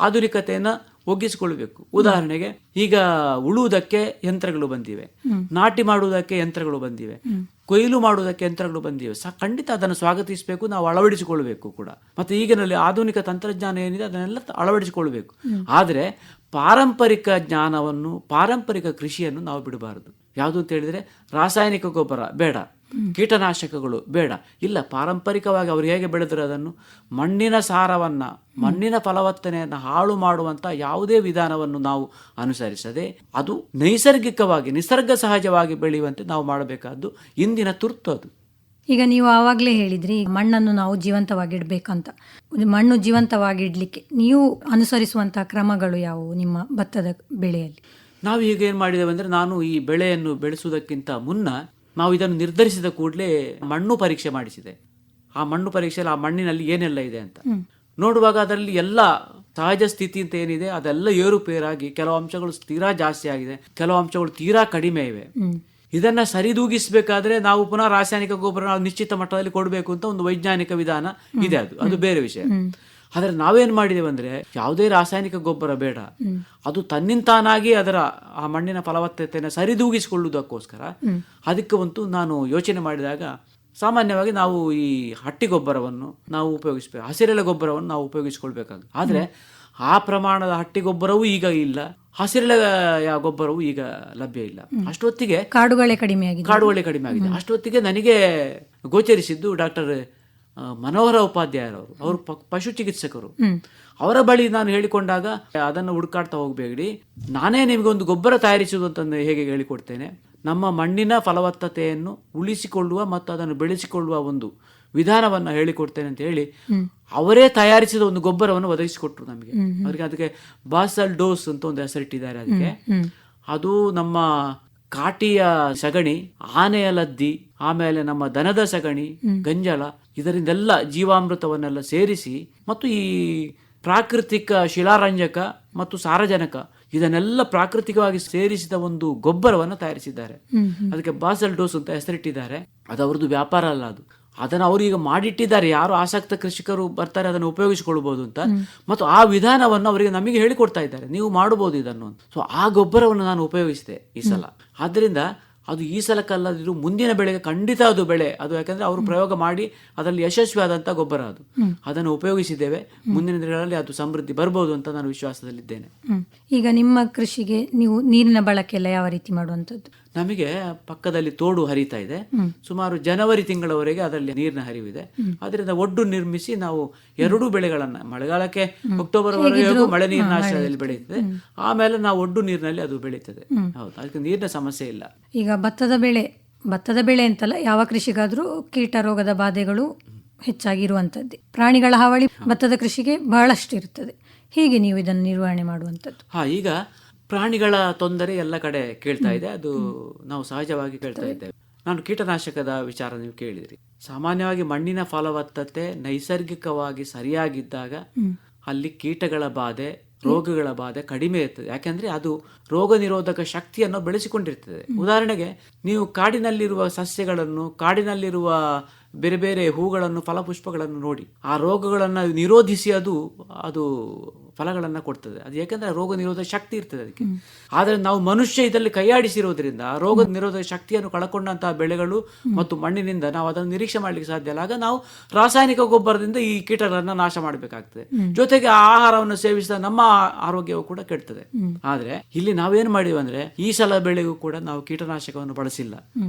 B: ಆಧುನಿಕತೆಯನ್ನು ಒಗ್ಗಿಸಿಕೊಳ್ಬೇಕು. ಉದಾಹರಣೆಗೆ ಈಗ ಉಳುವುದಕ್ಕೆ ಯಂತ್ರಗಳು ಬಂದಿವೆ, ನಾಟಿ ಮಾಡುವುದಕ್ಕೆ ಯಂತ್ರಗಳು ಬಂದಿವೆ, ಕೊಯ್ಲು ಮಾಡುವುದಕ್ಕೆ ಯಂತ್ರಗಳು ಬಂದಿವೆ. ಖಂಡಿತ ಅದನ್ನು ಸ್ವಾಗತಿಸಬೇಕು, ನಾವು ಅಳವಡಿಸಿಕೊಳ್ಬೇಕು ಕೂಡ. ಮತ್ತೆ ಈಗಿನಲ್ಲಿ ಆಧುನಿಕ ತಂತ್ರಜ್ಞಾನ ಏನಿದೆ ಅದನ್ನೆಲ್ಲ ಅಳವಡಿಸಿಕೊಳ್ಬೇಕು. ಆದರೆ ಪಾರಂಪರಿಕ ಜ್ಞಾನವನ್ನು, ಪಾರಂಪರಿಕ ಕೃಷಿಯನ್ನು ನಾವು ಬಿಡಬಾರದು. ಯಾವುದು ಅಂತ ಹೇಳಿದ್ರೆ, ರಾಸಾಯನಿಕ ಗೊಬ್ಬರ ಬೇಡ, ಕೀಟನಾಶಕಗಳು ಬೇಡ. ಇಲ್ಲ, ಪಾರಂಪರಿಕವಾಗಿ ಅವರು ಹೇಗೆ ಬೆಳೆದರೆ ಅದನ್ನು ಮಣ್ಣಿನ ಸಾರವನ್ನ, ಮಣ್ಣಿನ ಫಲವತ್ತತೆಯನ್ನು ಹಾಳು ಮಾಡುವಂತ ಯಾವುದೇ ವಿಧಾನವನ್ನು ನಾವು ಅನುಸರಿಸದೆ ಅದು ನೈಸರ್ಗಿಕವಾಗಿ, ನಿಸರ್ಗ ಸಹಜವಾಗಿ ಬೆಳೆಯುವಂತೆ ನಾವು ಮಾಡಬೇಕಾದ್ದು ಇಂದಿನ ತುರ್ತು ಅದು.
A: ಈಗ ನೀವು ಆವಾಗಲೇ ಹೇಳಿದ್ರಿ ಮಣ್ಣನ್ನು ನಾವು ಜೀವಂತವಾಗಿಡ್ಬೇಕಂತ. ಮಣ್ಣು ಜೀವಂತವಾಗಿಡ್ಲಿಕ್ಕೆ ನೀವು ಅನುಸರಿಸುವಂತಹ ಕ್ರಮಗಳು ಯಾವುವು ನಿಮ್ಮ ಭತ್ತದ ಬೆಳೆಯಲ್ಲಿ?
B: ನಾವು ಈಗ ಏನು ಮಾಡಿದ್ದೇವೆ ಅಂದರೆ, ನಾನು ಈ ಬೆಳೆಯನ್ನು ಬೆಳೆಸುವುದಕ್ಕಿಂತ ಮುನ್ನ ನಾವು ಇದನ್ನು ನಿರ್ಧರಿಸಿದ ಕೂಡಲೇ ಮಣ್ಣು ಪರೀಕ್ಷೆ ಮಾಡಿಸಿದೆ. ಆ ಮಣ್ಣು ಪರೀಕ್ಷೆಯಲ್ಲಿ ಆ ಮಣ್ಣಿನಲ್ಲಿ ಏನೆಲ್ಲ ಇದೆ ಅಂತ ನೋಡುವಾಗ ಅದರಲ್ಲಿ ಎಲ್ಲ ಸಹಜ ಸ್ಥಿತಿ ಅಂತ ಏನಿದೆ ಅದೆಲ್ಲ ಏರುಪೇರಾಗಿ ಕೆಲವು ಅಂಶಗಳು ತೀರಾ ಜಾಸ್ತಿ ಆಗಿದೆ, ಕೆಲವು ಅಂಶಗಳು ತೀರಾ ಕಡಿಮೆ ಇವೆ. ಇದನ್ನ ಸರಿದೂಗಿಸಬೇಕಾದ್ರೆ ನಾವು ಪುನಃ ರಾಸಾಯನಿಕ ಗೊಬ್ಬರ ನಾವು ನಿಶ್ಚಿತ ಮಟ್ಟದಲ್ಲಿ ಕೊಡಬೇಕು ಅಂತ ಒಂದು ವೈಜ್ಞಾನಿಕ ವಿಧಾನ ಇದೆ, ಅದು ಬೇರೆ ವಿಷಯ. ಆದರೆ ನಾವೇನ್ ಮಾಡಿದೇವೆ ಅಂದ್ರೆ, ಯಾವುದೇ ರಾಸಾಯನಿಕ ಗೊಬ್ಬರ ಬೇಡ, ಅದು ತನ್ನಿಂತಾನಾಗಿ ಅದರ ಆ ಮಣ್ಣಿನ ಫಲವತ್ತತೆಯನ್ನು ಸರಿದೂಗಿಸಿಕೊಳ್ಳುವುದಕ್ಕೋಸ್ಕರ ಅದಕ್ಕೆ ಒಂದು ನಾನು ಯೋಚನೆ ಮಾಡಿದಾಗ, ಸಾಮಾನ್ಯವಾಗಿ ನಾವು ಈ ಹಟ್ಟಿ ಗೊಬ್ಬರವನ್ನು ನಾವು ಉಪಯೋಗಿಸಬೇಕು, ಹಸಿರೆಲೆ ಗೊಬ್ಬರವನ್ನು ನಾವು ಉಪಯೋಗಿಸಿಕೊಳ್ಬೇಕಾಗುತ್ತೆ. ಆದರೆ ಆ ಪ್ರಮಾಣದ ಹಟ್ಟಿ ಗೊಬ್ಬರವೂ ಈಗ ಇಲ್ಲ, ಹಸಿರೆಲೆ ಗೊಬ್ಬರವೂ ಈಗ ಲಭ್ಯ ಇಲ್ಲ. ಅಷ್ಟೊತ್ತಿಗೆ
A: ಕಾಡುಗಳೇ ಕಡಿಮೆ
B: ಆಗಿದೆ. ಅಷ್ಟೊತ್ತಿಗೆ ನನಗೆ ಗೋಚರಿಸಿದ್ದು ಡಾಕ್ಟರ್ ಮನೋಹರ ಉಪಾಧ್ಯಾಯರವರು, ಅವರು ಪಶು ಚಿಕಿತ್ಸಕರು. ಅವರ ಬಳಿ ನಾನು ಹೇಳಿಕೊಂಡಾಗ, ಅದನ್ನು ಹುಡುಕಾಡ್ತಾ ಹೋಗಬೇಡಿ, ನಾನೇ ನಿಮಗೆ ಒಂದು ಗೊಬ್ಬರ ತಯಾರಿಸುವುದು ಅಂತಂದು ಹೇಗೆ ಹೇಳಿಕೊಡ್ತೇನೆ, ನಮ್ಮ ಮಣ್ಣಿನ ಫಲವತ್ತತೆಯನ್ನು ಉಳಿಸಿಕೊಳ್ಳುವ ಮತ್ತು ಅದನ್ನು ಬೆಳೆಸಿಕೊಳ್ಳುವ ಒಂದು ವಿಧಾನವನ್ನು ಹೇಳಿಕೊಡ್ತೇನೆ ಅಂತ ಹೇಳಿ ಅವರೇ ತಯಾರಿಸಿದ ಒಂದು ಗೊಬ್ಬರವನ್ನು ಒದಗಿಸಿಕೊಟ್ರು ನಮಗೆ. ಅವರಿಗೆ ಅದಕ್ಕೆ ಬಾಸಲ್ ಡೋಸ್ ಅಂತ ಒಂದು ಹೆಸರಿಟ್ಟಿದ್ದಾರೆ ಅದಕ್ಕೆ. ಅದು ನಮ್ಮ ಕಾಟಿಯ ಸಗಣಿ, ಆನೆಯ ಲದ್ದಿ, ಆಮೇಲೆ ನಮ್ಮ ದನದ ಸಗಣಿ, ಗಂಜಲ, ಇದರಿಂದೆಲ್ಲ ಜೀವಾಮೃತವನ್ನೆಲ್ಲ ಸೇರಿಸಿ ಮತ್ತು ಈ ಪ್ರಾಕೃತಿಕ ಶಿಲಾರಂಜಕ ಮತ್ತು ಸಾರಜನಕ ಇದನ್ನೆಲ್ಲ ಪ್ರಾಕೃತಿಕವಾಗಿ ಸೇರಿಸಿದ ಒಂದು ಗೊಬ್ಬರವನ್ನು ತಯಾರಿಸಿದ್ದಾರೆ. ಅದಕ್ಕೆ ಬಾಸಲ್ ಡೋಸ್ ಅಂತ ಹೆಸರಿಟ್ಟಿದ್ದಾರೆ. ಅದು ಅವ್ರದ್ದು ವ್ಯಾಪಾರ ಅಲ್ಲ, ಅದನ್ನು ಅವರು ಈಗ ಮಾಡಿಟ್ಟಿದ್ದಾರೆ. ಯಾರು ಆಸಕ್ತ ಕೃಷಿಕರು ಬರ್ತಾರೆ ಅದನ್ನು ಉಪಯೋಗಿಸಿಕೊಳ್ಬಹುದು ಅಂತ, ಮತ್ತು ಆ ವಿಧಾನವನ್ನು ಅವರಿಗೆ ನಮಗೆ ಹೇಳಿಕೊಡ್ತಾ ಇದ್ದಾರೆ, ನೀವು ಮಾಡಬಹುದು ಇದನ್ನು. ಸೊ ಆ ಗೊಬ್ಬರವನ್ನು ನಾನು ಉಪಯೋಗಿಸಿದೆ ಈ ಸಲ. ಆದ್ದರಿಂದ ಅದು ಈ ಸಲಕ್ಕಲ್ಲದಿದ್ರು ಮುಂದಿನ ಬೆಳೆಗೆ ಖಂಡಿತ ಅದು ಬೆಳೆ ಅದು, ಯಾಕಂದ್ರೆ ಅವರು ಪ್ರಯೋಗ ಮಾಡಿ ಅದರಲ್ಲಿ ಯಶಸ್ವಿಯಾದಂಥ ಗೊಬ್ಬರ ಅದು. ಅದನ್ನು ಉಪಯೋಗಿಸಿದ್ದೇವೆ. ಮುಂದಿನ ದಿನಗಳಲ್ಲಿ ಅದು ಸಮೃದ್ಧಿ ಬರ್ಬೋದು ಅಂತ ನಾನು ವಿಶ್ವಾಸದಲ್ಲಿದ್ದೇನೆ.
A: ಈಗ ನಿಮ್ಮ ಕೃಷಿಗೆ ನೀವು ನೀರಿನ ಬಳಕೆ ಎಲ್ಲ ಯಾವ ರೀತಿ ಮಾಡುವಂಥದ್ದು?
B: ನಮಗೆ ಪಕ್ಕದಲ್ಲಿ ತೋಡು ಹರಿತಾ ಇದೆ. ಸುಮಾರು ಜನವರಿ ತಿಂಗಳವರೆಗೆ ಅದರಲ್ಲಿ ನೀರಿನ ಹರಿವಿದೆ. ಅದರಿಂದ ಒಡ್ಡು ನಿರ್ಮಿಸಿ ನಾವು ಎರಡೂ ಬೆಳೆಗಳನ್ನ, ಮಳೆಗಾಲಕ್ಕೆ ಅಕ್ಟೋಬರ್ ವರೆಗೂ ಮಳೆ ನೀರಿನ ಆಶ್ರಯದಲ್ಲಿ ಬೆಳೆಯುತ್ತದೆ, ಆಮೇಲೆ ನಾವು ಒಡ್ಡು ನೀರಿನಲ್ಲಿ ಅದು ಬೆಳೀತದೆ. ಹೌದು, ಅದಕ್ಕೆ ನೀರಿನ ಸಮಸ್ಯೆ ಇಲ್ಲ.
A: ಈಗ ಭತ್ತದ ಬೆಳೆ ಅಂತಲ್ಲ, ಯಾವ ಕೃಷಿಗಾದ್ರೂ ಕೀಟ ರೋಗದ ಬಾಧೆಗಳು ಹೆಚ್ಚಾಗಿರುವಂಥದ್ದೇ. ಪ್ರಾಣಿಗಳ ಹಾವಳಿ ಭತ್ತದ ಕೃಷಿಗೆ ಬಹಳಷ್ಟು ಇರುತ್ತದೆ. ಹೇಗೆ ನೀವು ಇದನ್ನು ನಿರ್ವಹಣೆ ಮಾಡುವಂಥದ್ದು?
B: ಈಗ ಪ್ರಾಣಿಗಳ ತೊಂದರೆ ಎಲ್ಲ ಕಡೆ ಕೇಳ್ತಾ ಇದೆ, ಅದು ನಾವು ಸಹಜವಾಗಿ ಕೇಳ್ತಾ ಇದ್ದೇವೆ. ನಾನು ಕೀಟನಾಶಕದ ವಿಚಾರ ನೀವು ಕೇಳಿದ್ರಿ. ಸಾಮಾನ್ಯವಾಗಿ ಮಣ್ಣಿನ ಫಲವತ್ತತೆ ನೈಸರ್ಗಿಕವಾಗಿ ಸರಿಯಾಗಿದ್ದಾಗ ಅಲ್ಲಿ ಕೀಟಗಳ ಬಾಧೆ, ರೋಗಗಳ ಬಾಧೆ ಕಡಿಮೆ ಇರ್ತದೆ. ಯಾಕೆಂದ್ರೆ ಅದು ರೋಗ ನಿರೋಧಕ ಶಕ್ತಿಯನ್ನು ಬೆಳೆಸಿಕೊಂಡಿರ್ತದೆ. ಉದಾಹರಣೆಗೆ ನೀವು ಕಾಡಿನಲ್ಲಿರುವ ಸಸ್ಯಗಳನ್ನು, ಕಾಡಿನಲ್ಲಿರುವ ಬೇರೆ ಬೇರೆ ಹೂಗಳನ್ನು, ಫಲಪುಷ್ಪಗಳನ್ನು ನೋಡಿ, ಆ ರೋಗಗಳನ್ನು ನಿರೋಧಿಸಿ ಅದು ಫಲಗಳನ್ನು ಕೊಡ್ತದೆ. ಅದು ಯಾಕಂದ್ರೆ ರೋಗ ನಿರೋಧಕ ಶಕ್ತಿ ಇರ್ತದೆ ಅದಕ್ಕೆ. ಆದರೆ ನಾವು ಮನುಷ್ಯ ಇದರಲ್ಲಿ ಕೈಯಾಡಿಸಿರೋದ್ರಿಂದ ರೋಗ ನಿರೋಧಕ ಶಕ್ತಿಯನ್ನು ಕಳ್ಕೊಂಡಂತಹ ಬೆಳೆಗಳು ಮತ್ತು ಮಣ್ಣಿನಿಂದ ನಾವು ಅದನ್ನು ನಿರೀಕ್ಷೆ ಮಾಡ್ಲಿಕ್ಕೆ ಸಾಧ್ಯ ಇಲ್ಲ. ಆಗ ನಾವು ರಾಸಾಯನಿಕ ಗೊಬ್ಬರದಿಂದ ಈ ಕೀಟಗಳನ್ನು ನಾಶ ಮಾಡಬೇಕಾಗ್ತದೆ. ಜೊತೆಗೆ ಆಹಾರವನ್ನು ಸೇವಿಸಿದ ನಮ್ಮ ಆರೋಗ್ಯವು ಕೂಡ ಕೆಡ್ತದೆ. ಆದ್ರೆ ಇಲ್ಲಿ ನಾವೇನ್ ಮಾಡಿದ್ವಿ ಅಂದ್ರೆ, ಈ ಸಲ ಬೆಳೆಗೂ ಕೂಡ ನಾವು ಕೀಟನಾಶಕವನ್ನು ಬಳಸಿಲ್ಲ.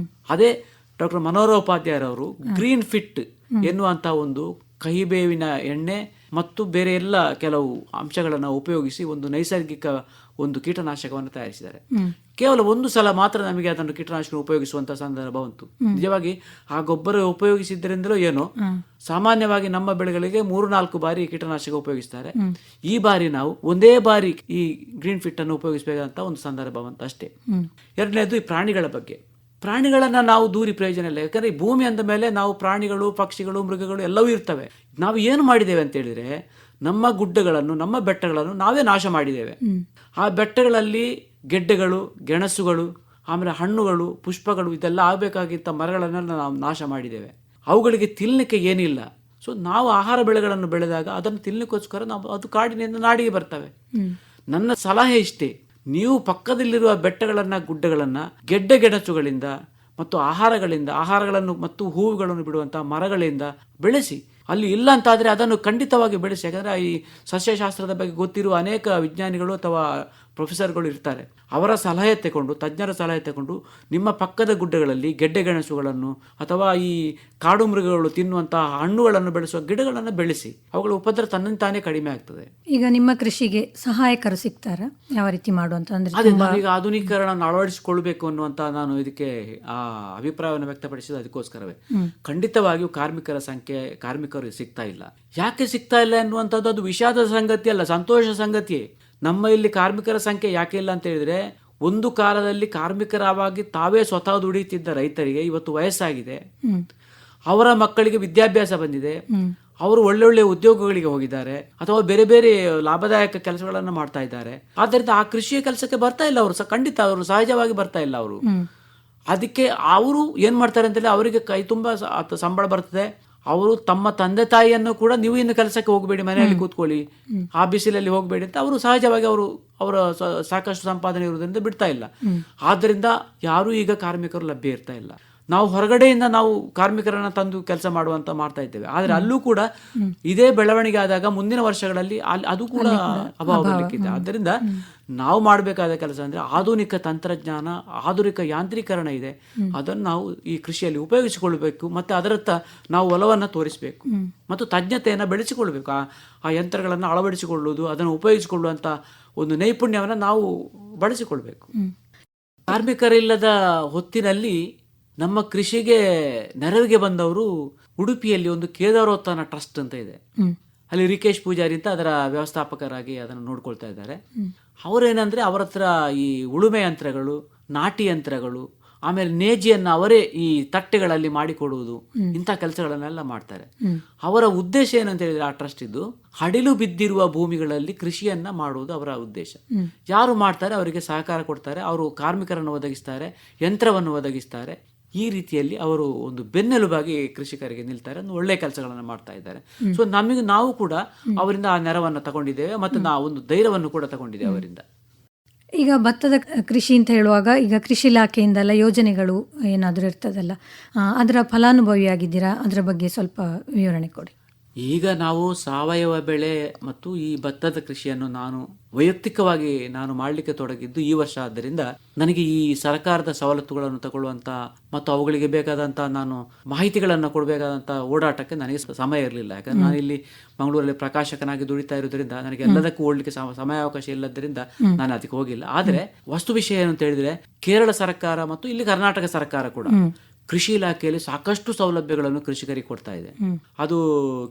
B: ಅದೇ ಡಾಕ್ಟರ್ ಮನೋಹರ ಉಪಾಧ್ಯಾಯರವರು ಗ್ರೀನ್ ಫಿಟ್ ಎನ್ನುವಂತಹ ಒಂದು ಕಹಿಬೇವಿನ ಎಣ್ಣೆ ಮತ್ತು ಬೇರೆ ಎಲ್ಲ ಕೆಲವು ಅಂಶಗಳನ್ನು ಉಪಯೋಗಿಸಿ ಒಂದು ನೈಸರ್ಗಿಕ ಒಂದು ಕೀಟನಾಶಕವನ್ನು ತಯಾರಿಸಿದ್ದಾರೆ. ಕೇವಲ ಒಂದು ಸಲ ಮಾತ್ರ ನಮಗೆ ಅದನ್ನು ಕೀಟನಾಶಕ ಉಪಯೋಗಿಸುವಂತ ಸಂದರ್ಭ ಬಂತು. ನಿಜವಾಗಿ ಆ ಗೊಬ್ಬರ ಉಪಯೋಗಿಸಿದ್ರಿಂದಲೋ ಏನೋ, ಸಾಮಾನ್ಯವಾಗಿ ನಮ್ಮ ಬೆಳೆಗಳಿಗೆ 3-4 ಬಾರಿ ಕೀಟನಾಶಕ ಉಪಯೋಗಿಸ್ತಾರೆ. ಈ ಬಾರಿ ನಾವು ಒಂದೇ ಬಾರಿ ಈ ಗ್ರೀನ್ ಫಿಟ್ ಅನ್ನು ಉಪಯೋಗಿಸಬೇಕಂತ ಒಂದು ಸಂದರ್ಭ ಬಂತು ಅಷ್ಟೇ. ಎರಡನೇದು ಈ ಪ್ರಾಣಿಗಳ ಬಗ್ಗೆ. ಪ್ರಾಣಿಗಳನ್ನ ನಾವು ದೂರಿ ಪ್ರಯೋಜನ ಇಲ್ಲ. ಯಾಕಂದ್ರೆ ಈ ಭೂಮಿ ಅಂದ ಮೇಲೆ ನಾವು ಪ್ರಾಣಿಗಳು, ಪಕ್ಷಿಗಳು, ಮೃಗಗಳು ಎಲ್ಲವೂ ಇರ್ತವೆ. ನಾವು ಏನು ಮಾಡಿದ್ದೇವೆ ಅಂತ ಹೇಳಿದ್ರೆ, ನಮ್ಮ ಗುಡ್ಡಗಳನ್ನು, ನಮ್ಮ ಬೆಟ್ಟಗಳನ್ನು ನಾವೇ ನಾಶ ಮಾಡಿದ್ದೇವೆ. ಆ ಬೆಟ್ಟಗಳಲ್ಲಿ ಗೆಡ್ಡೆಗಳು, ಗೆಣಸುಗಳು, ಆಮೇಲೆ ಹಣ್ಣುಗಳು, ಪುಷ್ಪಗಳು, ಇದೆಲ್ಲ ಆಗಬೇಕಾಗಿದ್ದ ಮರಗಳನ್ನೆಲ್ಲ ನಾವು ನಾಶ ಮಾಡಿದ್ದೇವೆ. ಅವುಗಳಿಗೆ ತಿನ್ನಲಿಕ್ಕೆ ಏನಿಲ್ಲ. ಸೊ ನಾವು ಆಹಾರ ಬೆಳೆಗಳನ್ನು ಬೆಳೆದಾಗ ಅದನ್ನು ತಿನ್ನಲಿಕ್ಕೋಸ್ಕರ ನಾವು ಅದು ಕಾಡಿನಿಂದ ನಾಡಿಗೆ ಬರ್ತವೆ. ನನ್ನ ಸಲಹೆ ಇಷ್ಟೇ, ನೀವು ಪಕ್ಕದಲ್ಲಿರುವ ಬೆಟ್ಟಗಳನ್ನ, ಗುಡ್ಡಗಳನ್ನ ಗೆಡ್ಡೆ ಗೆಣಸುಗಳಿಂದ ಮತ್ತು ಆಹಾರಗಳನ್ನು ಮತ್ತು ಹೂವುಗಳನ್ನು ಬಿಡುವಂತಹ ಮರಗಳಿಂದ ಬೆಳೆಸಿ. ಅಲ್ಲಿ ಇಲ್ಲ ಅಂತಾದರೆ ಅದನ್ನು ಖಂಡಿತವಾಗಿ ಬೆಳೆಸಿ. ಯಾಕಂದರೆ ಈ ಸಸ್ಯಶಾಸ್ತ್ರದ ಬಗ್ಗೆ ಗೊತ್ತಿರುವ ಅನೇಕ ವಿಜ್ಞಾನಿಗಳು ಅಥವಾ ಪ್ರೊಫೆಸರ್ಗಳು ಇರ್ತಾರೆ. ಅವರ ಸಲಹೆ ತಗೊಂಡು, ತಜ್ಞರ ಸಲಹೆ ತಗೊಂಡು ನಿಮ್ಮ ಪಕ್ಕದ ಗುಡ್ಡಗಳಲ್ಲಿ ಗೆಡ್ಡೆ ಗೆಣಸುಗಳನ್ನು ಅಥವಾ ಈ ಕಾಡು ಮೃಗಗಳು ತಿನ್ನುವಂತಹ ಹಣ್ಣುಗಳನ್ನು ಬೆಳೆಸುವ ಗಿಡಗಳನ್ನು ಬೆಳೆಸಿ. ಅವುಗಳ ಉಪದ್ರ ತನ್ನಂತಾನೇ ಕಡಿಮೆ ಆಗ್ತದೆ.
A: ಈಗ ನಿಮ್ಮ ಕೃಷಿಗೆ ಸಹಾಯಕರು ಸಿಗ್ತಾರಾ? ಯಾವ ರೀತಿ ಮಾಡುವಂತ
B: ಅದೇ ನಾನೀಗ ಆಧುನೀಕರಣ ಅಳವಡಿಸಿಕೊಳ್ಬೇಕು ಅನ್ನುವಂತ ನಾನು ಇದಕ್ಕೆ ಆ ಅಭಿಪ್ರಾಯವನ್ನು ವ್ಯಕ್ತಪಡಿಸಿದ ಅದಕ್ಕೋಸ್ಕರವೇ. ಖಂಡಿತವಾಗಿಯೂ ಕಾರ್ಮಿಕರು ಸಿಗ್ತಾ ಇಲ್ಲ. ಯಾಕೆ ಸಿಗ್ತಾ ಇಲ್ಲ ಎನ್ನುವಂಥದ್ದು ಅದು ವಿಷಾದದ ಸಂಗತಿ ಅಲ್ಲ, ಸಂತೋಷ ಸಂಗತಿಯೇ. ನಮ್ಮ ಇಲ್ಲಿ ಕಾರ್ಮಿಕರ ಸಂಖ್ಯೆ ಯಾಕೆ ಇಲ್ಲ ಅಂತ ಹೇಳಿದ್ರೆ, ಒಂದು ಕಾಲದಲ್ಲಿ ಕಾರ್ಮಿಕರವಾಗಿ ತಾವೇ ಸ್ವತಃ ದುಡಿಯುತ್ತಿದ್ದ ರೈತರಿಗೆ ಇವತ್ತು ವಯಸ್ಸಾಗಿದೆ, ಅವರ ಮಕ್ಕಳಿಗೆ ವಿದ್ಯಾಭ್ಯಾಸ ಬಂದಿದೆ, ಅವರು ಒಳ್ಳೊಳ್ಳೆ ಉದ್ಯೋಗಗಳಿಗೆ ಹೋಗಿದ್ದಾರೆ ಅಥವಾ ಬೇರೆ ಬೇರೆ ಲಾಭದಾಯಕ ಕೆಲಸಗಳನ್ನು ಮಾಡ್ತಾ ಇದ್ದಾರೆ. ಆದ್ದರಿಂದ ಆ ಕೃಷಿಯ ಕೆಲಸಕ್ಕೆ ಬರ್ತಾ ಇಲ್ಲ ಅವರು, ಖಂಡಿತ ಅವರು ಸಹಜವಾಗಿ ಬರ್ತಾ ಇಲ್ಲ ಅವರು. ಅದಕ್ಕೆ ಅವರು ಏನ್ ಮಾಡ್ತಾರೆ ಅಂತೇಳಿ ಅವರಿಗೆ ಕೈ ತುಂಬಾ ಸಂಬಳ ಬರ್ತದೆ. ಅವರು ತಮ್ಮ ತಂದೆ ತಾಯಿಯನ್ನು ಕೂಡ ನೀವು ಇನ್ನು ಕೆಲಸಕ್ಕೆ ಹೋಗಬೇಡಿ, ಮನೆಯಲ್ಲಿ ಕೂತ್ಕೊಳ್ಳಿ, ಆ ಬಿಸಿಲಲ್ಲಿ ಹೋಗಬೇಡಿ ಅಂತ ಅವರು ಸಹಜವಾಗಿ ಅವರ ಸಾಕಷ್ಟು ಸಂಪಾದನೆ ಇರುವುದರಿಂದ ಬಿಡ್ತಾ ಇಲ್ಲ. ಆದ್ದರಿಂದ ಯಾರು ಈಗ ಕಾರ್ಮಿಕರು ಲಭ್ಯ ಇರ್ತಾ ಇಲ್ಲ. ನಾವು ಹೊರಗಡೆಯಿಂದ ನಾವು ಕಾರ್ಮಿಕರನ್ನ ತಂದು ಕೆಲಸ ಮಾಡುವಂತ ಮಾಡ್ತಾ ಇದ್ದೇವೆ. ಆದ್ರೆ ಅಲ್ಲೂ ಕೂಡ ಇದೇ ಬೆಳವಣಿಗೆ ಆದಾಗ ಮುಂದಿನ ವರ್ಷಗಳಲ್ಲಿ ಅದು ಕೂಡ ಅಭಾವ ಬರಲಿಕ್ಕಿದೆ. ಆದ್ದರಿಂದ ನಾವು ಮಾಡಬೇಕಾದ ಕೆಲಸ ಅಂದ್ರೆ ಆಧುನಿಕ ತಂತ್ರಜ್ಞಾನ, ಆಧುನಿಕ ಯಾಂತ್ರೀಕರಣ ಇದೆ, ಅದನ್ನು ನಾವು ಈ ಕೃಷಿಯಲ್ಲಿ ಉಪಯೋಗಿಸಿಕೊಳ್ಬೇಕು. ಮತ್ತೆ ಅದರತ್ತ ನಾವು ಒಲವನ್ನು ತೋರಿಸಬೇಕು ಮತ್ತು ತಜ್ಞತೆಯನ್ನು ಬೆಳೆಸಿಕೊಳ್ಬೇಕು. ಆ ಯಂತ್ರಗಳನ್ನು ಅಳವಡಿಸಿಕೊಳ್ಳುವುದು, ಅದನ್ನು ಉಪಯೋಗಿಸಿಕೊಳ್ಳುವಂತ ಒಂದು ನೈಪುಣ್ಯವನ್ನು ನಾವು ಬಳಸಿಕೊಳ್ಬೇಕು. ಕಾರ್ಮಿಕರಿಲ್ಲದ ಹೊತ್ತಿನಲ್ಲಿ ನಮ್ಮ ಕೃಷಿಗೆ ನೆರವಿಗೆ ಬಂದವರು ಉಡುಪಿಯಲ್ಲಿ ಒಂದು ಕೇದಾರೋತ್ಥಾನ ಟ್ರಸ್ಟ್ ಅಂತ ಇದೆ. ಅಲ್ಲಿ ರಿಕೇಶ್ ಪೂಜಾರಿ ಅಂತ ಅದರ ವ್ಯವಸ್ಥಾಪಕರಾಗಿ ಅದನ್ನು ನೋಡ್ಕೊಳ್ತಾ ಇದ್ದಾರೆ. ಅವರೇನಂದ್ರೆ ಅವರ ಹತ್ರ ಈ ಉಳುಮೆ ಯಂತ್ರಗಳು, ನಾಟಿ ಯಂತ್ರಗಳು, ಆಮೇಲೆ ನೇಜಿಯನ್ನು ಅವರೇ ಈ ತಟ್ಟೆಗಳಲ್ಲಿ ಮಾಡಿಕೊಡುವುದು, ಇಂಥ ಕೆಲಸಗಳನ್ನೆಲ್ಲ ಮಾಡ್ತಾರೆ. ಅವರ ಉದ್ದೇಶ ಏನಂತ ಹೇಳಿದ್ರೆ, ಆ ಟ್ರಸ್ಟ್ ಇದ್ದು ಹಡಿಲು ಬಿದ್ದಿರುವ ಭೂಮಿಗಳಲ್ಲಿ ಕೃಷಿಯನ್ನ ಮಾಡುವುದು ಅವರ ಉದ್ದೇಶ. ಯಾರು ಮಾಡ್ತಾರೆ ಅವರಿಗೆ ಸಹಕಾರ ಕೊಡ್ತಾರೆ, ಅವರು ಕಾರ್ಮಿಕರನ್ನು ಒದಗಿಸ್ತಾರೆ, ಯಂತ್ರವನ್ನು ಒದಗಿಸ್ತಾರೆ. ಈ ರೀತಿಯಲ್ಲಿ ಅವರು ಒಂದು ಬೆನ್ನೆಲುಬಾಗಿ ಕೃಷಿಕರಿಗೆ ನಿಲ್ತಾರೆ, ಒಂದು ಒಳ್ಳೆ ಕೆಲಸಗಳನ್ನು ಮಾಡ್ತಾ ಇದ್ದಾರೆ. ಸೊ ನಾವು ಕೂಡ ಅವರಿಂದ ಆ ನೆರವನ್ನು ತಗೊಂಡಿದ್ದೇವೆ ಮತ್ತು ನಾವು ಒಂದು ಧೈರ್ಯವನ್ನು ಕೂಡ ತಗೊಂಡಿದ್ದೇವೆ ಅವರಿಂದ.
A: ಈಗ ಭತ್ತದ ಕೃಷಿ ಅಂತ ಹೇಳುವಾಗ ಈಗ ಕೃಷಿ ಇಲಾಖೆಯಿಂದಲ್ಲ ಯೋಜನೆಗಳು ಏನಾದರೂ ಇರ್ತದಲ್ಲ, ಅದರ ಫಲಾನುಭವಿಯಾಗಿದ್ದೀರಾ? ಅದರ ಬಗ್ಗೆ ಸ್ವಲ್ಪ ವಿವರಣೆ ಕೊಡಿ.
B: ಈಗ ನಾವು ಸಾವಯವ ಬೆಳೆ ಮತ್ತು ಈ ಭತ್ತದ ಕೃಷಿಯನ್ನು ನಾನು ವೈಯಕ್ತಿಕವಾಗಿ ಮಾಡಲಿಕ್ಕೆ ತೊಡಗಿದ್ದು ಈ ವರ್ಷ. ಆದ್ದರಿಂದ ನನಗೆ ಈ ಸರ್ಕಾರದ ಸವಲತ್ತುಗಳನ್ನು ತಗೊಳ್ಳುವಂತ ಮತ್ತು ಅವುಗಳಿಗೆ ಬೇಕಾದಂತ ನಾನು ಮಾಹಿತಿಗಳನ್ನು ಕೊಡಬೇಕಾದಂತ ಓಡಾಟಕ್ಕೆ ನನಗೆ ಸಮಯ ಇರಲಿಲ್ಲ. ಯಾಕಂದ್ರೆ ನಾನು ಇಲ್ಲಿ ಮಂಗಳೂರಲ್ಲಿ ಪ್ರಕಾಶಕನಾಗಿ ದುಡಿತಾ ಇರೋದ್ರಿಂದ ನನಗೆ ಎಲ್ಲದಕ್ಕೂ ಓಡಲಿಕ್ಕೆ ಸಮಯಾವಕಾಶ ಇಲ್ಲದ್ರಿಂದ ನಾನು ಅದಕ್ಕೆ ಹೋಗಿಲ್ಲ. ಆದ್ರೆ ವಸ್ತು ವಿಷಯ ಏನು ಅಂತ ಹೇಳಿದ್ರೆ, ಕೇರಳ ಸರ್ಕಾರ ಮತ್ತು ಇಲ್ಲಿ ಕರ್ನಾಟಕ ಸರ್ಕಾರ ಕೂಡ ಕೃಷಿ ಇಲಾಖೆಯಲ್ಲಿ ಸಾಕಷ್ಟು ಸೌಲಭ್ಯಗಳನ್ನು ಕೃಷಿಕರಿಗೆ ಕೊಡ್ತಾ ಇದೆ. ಅದು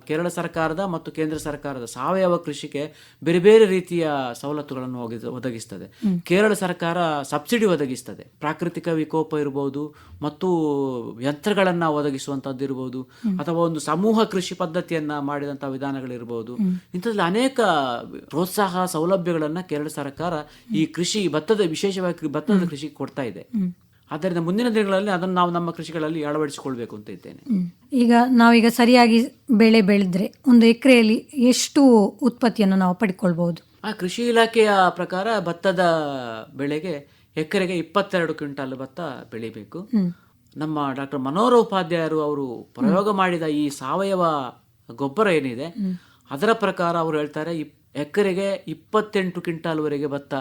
B: ಕೇರಳ ಸರ್ಕಾರದ ಮತ್ತು ಕೇಂದ್ರ ಸರ್ಕಾರದ ಸಾವಯವ ಕೃಷಿಗೆ ಬೇರೆ ಬೇರೆ ರೀತಿಯ ಸವಲತ್ತುಗಳನ್ನು ಒದಗಿಸ್ತದೆ. ಕೇರಳ ಸರ್ಕಾರ ಸಬ್ಸಿಡಿ ಒದಗಿಸ್ತದೆ. ಪ್ರಾಕೃತಿಕ ವಿಕೋಪ ಇರಬಹುದು ಮತ್ತು ಯಂತ್ರಗಳನ್ನ ಒದಗಿಸುವಂತದ್ದು ಇರಬಹುದು, ಅಥವಾ ಒಂದು ಸಮೂಹ ಕೃಷಿ ಪದ್ಧತಿಯನ್ನ ಮಾಡಿದಂತಹ ವಿಧಾನಗಳಿರಬಹುದು. ಇಂಥದ್ರಲ್ಲಿ ಅನೇಕ ಪ್ರೋತ್ಸಾಹ ಸೌಲಭ್ಯಗಳನ್ನ ಕೇರಳ ಸರ್ಕಾರ ಈ ಕೃಷಿ ವಿಶೇಷವಾಗಿ ಭತ್ತದ ಕೃಷಿಗೆ ಕೊಡ್ತಾ ಇದೆ. ಆದ್ದರಿಂದ ಮುಂದಿನ ದಿನಗಳಲ್ಲಿ ಅದನ್ನು ನಾವು ನಮ್ಮ ಕೃಷಿಗಳಲ್ಲಿ ಅಳವಡಿಸಿಕೊಳ್ಬೇಕು ಅಂತ ಇದ್ದೇನೆ.
A: ಈಗ ನಾವೀಗ ಸರಿಯಾಗಿ ಬೆಳೆ ಬೆಳೆದ್ರೆ ಒಂದು ಎಕರೆಯಲ್ಲಿ ಎಷ್ಟು ಉತ್ಪತ್ತಿಯನ್ನು ನಾವು ಪಡ್ಕೊಳ್ಬಹುದು?
B: ಆ ಕೃಷಿ ಇಲಾಖೆಯ ಪ್ರಕಾರ ಭತ್ತದ ಬೆಳೆಗೆ ಎಕರೆಗೆ 22 ಕ್ವಿಂಟಾಲ್ ಭತ್ತ ಬೆಳಿಬೇಕು. ನಮ್ಮ ಡಾಕ್ಟರ್ ಮನೋಹರ ಉಪಾಧ್ಯಾಯರು ಅವರು ಪ್ರಯೋಗ ಮಾಡಿದ ಈ ಸಾವಯವ ಗೊಬ್ಬರ ಏನಿದೆ ಅದರ ಪ್ರಕಾರ ಅವರು ಹೇಳ್ತಾರೆ ಎಕರೆಗೆ 28 ಕ್ವಿಂಟಾಲ್ ವರೆಗೆ ಭತ್ತ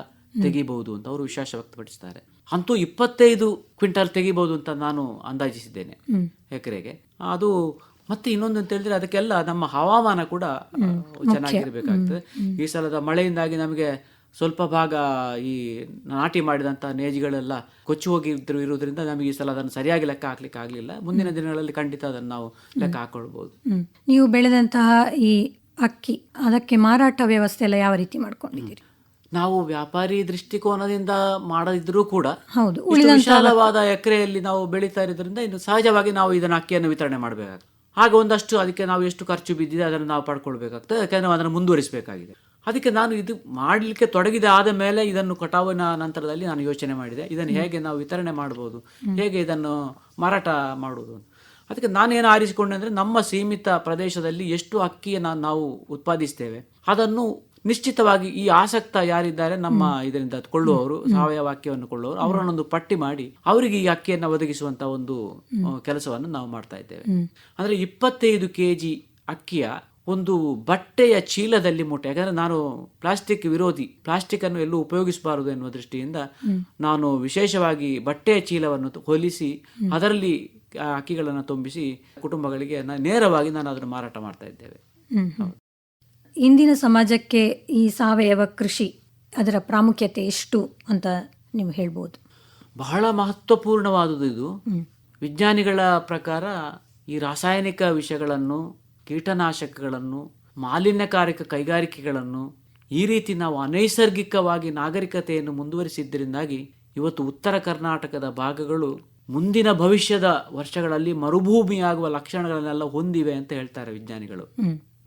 B: ತೆಗಿಬಹುದು ಅಂತ ಅವರು ವಿಶ್ವಾಸ ವ್ಯಕ್ತಪಡಿಸ್ತಾರೆ. ಅಂತೂ 25 ಕ್ವಿಂಟಾಲ್ ತೆಗಿಬಹುದು ಅಂತ ನಾನು ಅಂದಾಜಿಸಿದ್ದೇನೆ ಎಕರೆಗೆ. ಅದು ಮತ್ತೆ ಇನ್ನೊಂದು ಅಂತ ಹೇಳಿದ್ರೆ ಅದಕ್ಕೆಲ್ಲ ನಮ್ಮ ಹವಾಮಾನ ಕೂಡ ಚೆನ್ನಾಗಿರ್ಬೇಕಾಗ್ತದೆ. ಈ ಸಲದ ಮಳೆಯಿಂದಾಗಿ ನಮಗೆ ಸ್ವಲ್ಪ ಭಾಗ ಈ ನಾಟಿ ಮಾಡಿದಂತಹ ನೇಜಿಗಳೆಲ್ಲ ಕೊಚ್ಚಿ ಇರುವುದರಿಂದ ನಮಗೆ ಈ ಸಲ ಅದನ್ನು ಸರಿಯಾಗಿ ಲೆಕ್ಕ ಹಾಕ್ಲಿಕ್ಕೆ ಆಗ್ಲಿಲ್ಲ. ಮುಂದಿನ ದಿನಗಳಲ್ಲಿ ಖಂಡಿತ ಅದನ್ನು ನಾವು ಲೆಕ್ಕ ಹಾಕೊಳ್ಬಹುದು.
A: ನೀವು ಬೆಳೆದಂತಹ ಈ ಅಕ್ಕಿ, ಅದಕ್ಕೆ ಮಾರಾಟ ವ್ಯವಸ್ಥೆ ಎಲ್ಲ ಯಾವ ರೀತಿ ಮಾಡ್ಕೊಂಡಿದ್ದೀರಿ?
B: ನಾವು ವ್ಯಾಪಾರಿ ದೃಷ್ಟಿಕೋನದಿಂದ ಮಾಡದಿದ್ರೂ ಕೂಡ ವಿಶಾಲವಾದ ಎಕರೆಯಲ್ಲಿ ನಾವು ಬೆಳೀತಾ ಇರೋದ್ರಿಂದ ಇನ್ನು ಸಹಜವಾಗಿ ನಾವು ಇದನ್ನು ಅಕ್ಕಿಯನ್ನು ವಿತರಣೆ ಮಾಡಬೇಕಾಗ್ತದೆ. ಆಗ ಒಂದಷ್ಟು ಅದಕ್ಕೆ ನಾವು ಎಷ್ಟು ಖರ್ಚು ಬಿದ್ದಿದೆ ಅದನ್ನು ನಾವು ಪಡ್ಕೊಳ್ಬೇಕಾಗ್ತದೆ. ಯಾಕಂದ್ರೆ ನಾವು ಅದನ್ನು ಮುಂದುವರಿಸಬೇಕಾಗಿದೆ. ಅದಕ್ಕೆ ನಾನು ಇದು ಮಾಡಲಿಕ್ಕೆ ತೊಡಗಿದೆ ಆದ ಮೇಲೆ ಇದನ್ನು ಕಟಾವಿನ ನಂತರದಲ್ಲಿ ನಾನು ಯೋಚನೆ ಮಾಡಿದೆ, ಇದನ್ನು ಹೇಗೆ ನಾವು ವಿತರಣೆ ಮಾಡ್ಬೋದು, ಹೇಗೆ ಇದನ್ನು ಮಾರಾಟ ಮಾಡುವುದು. ಅದಕ್ಕೆ ನಾನೇನು ಆರಿಸಿಕೊಂಡೆ ಅಂದರೆ, ನಮ್ಮ ಸೀಮಿತ ಪ್ರದೇಶದಲ್ಲಿ ಎಷ್ಟು ಅಕ್ಕಿಯನ್ನು ನಾವು ಉತ್ಪಾದಿಸ್ತೇವೆ ಅದನ್ನು ನಿಶ್ಚಿತವಾಗಿ ಈ ಆಸಕ್ತ ಯಾರಿದ್ದಾರೆ ನಮ್ಮ ಇದರಿಂದ ಕೊಳ್ಳುವವರು, ಸಾವಯವ ಅಕ್ಕಿಯನ್ನು ಕೊಳ್ಳುವವರು, ಅವರನ್ನೊಂದು ಪಟ್ಟಿ ಮಾಡಿ ಅವರಿಗೆ ಈ ಅಕ್ಕಿಯನ್ನು ಒದಗಿಸುವಂತ ಒಂದು ಕೆಲಸವನ್ನು ನಾವು ಮಾಡ್ತಾ ಇದ್ದೇವೆ. ಅಂದ್ರೆ 25 kg ಅಕ್ಕಿಯ ಒಂದು ಬಟ್ಟೆಯ ಚೀಲದಲ್ಲಿ ಮೂಟೆ. ಯಾಕಂದ್ರೆ ನಾನು ಪ್ಲಾಸ್ಟಿಕ್ ವಿರೋಧಿ, ಪ್ಲಾಸ್ಟಿಕ್ ಅನ್ನು ಎಲ್ಲೂ ಉಪಯೋಗಿಸಬಾರದು ಎನ್ನುವ ದೃಷ್ಟಿಯಿಂದ ನಾನು ವಿಶೇಷವಾಗಿ ಬಟ್ಟೆಯ ಚೀಲವನ್ನು ಹೊಲಿಸಿ ಅದರಲ್ಲಿ ಅಕ್ಕಿಗಳನ್ನು ತುಂಬಿಸಿ ಕುಟುಂಬಗಳಿಗೆ ನೇರವಾಗಿ ನಾನು ಅದನ್ನು ಮಾರಾಟ ಮಾಡ್ತಾ ಇದ್ದೇವೆ.
A: ಇಂದಿನ ಸಮಾಜಕ್ಕೆ ಈ ಸಾವಯವ ಕೃಷಿ ಅದರ ಪ್ರಾಮುಖ್ಯತೆ ಎಷ್ಟು ಅಂತ ನೀವು ಹೇಳ್ಬೋದು?
B: ಬಹಳ ಮಹತ್ವಪೂರ್ಣವಾದುದು ಇದು. ವಿಜ್ಞಾನಿಗಳ ಪ್ರಕಾರ ಈ ರಾಸಾಯನಿಕ ವಿಷಗಳನ್ನು, ಕೀಟನಾಶಕಗಳನ್ನು, ಮಾಲಿನ್ಯಕಾರಕ ಕೈಗಾರಿಕೆಗಳನ್ನು ಈ ರೀತಿ ನಾವು ಅನೈಸರ್ಗಿಕವಾಗಿ ನಾಗರಿಕತೆಯನ್ನು ಮುಂದುವರಿಸಿದ್ದರಿಂದಾಗಿ ಇವತ್ತು ಉತ್ತರ ಕರ್ನಾಟಕದ ಭಾಗಗಳು ಮುಂದಿನ ಭವಿಷ್ಯದ ವರ್ಷಗಳಲ್ಲಿ ಮರುಭೂಮಿಯಾಗುವ ಲಕ್ಷಣಗಳನ್ನೆಲ್ಲ ಹೊಂದಿವೆ ಅಂತ ಹೇಳ್ತಾರೆ ವಿಜ್ಞಾನಿಗಳು.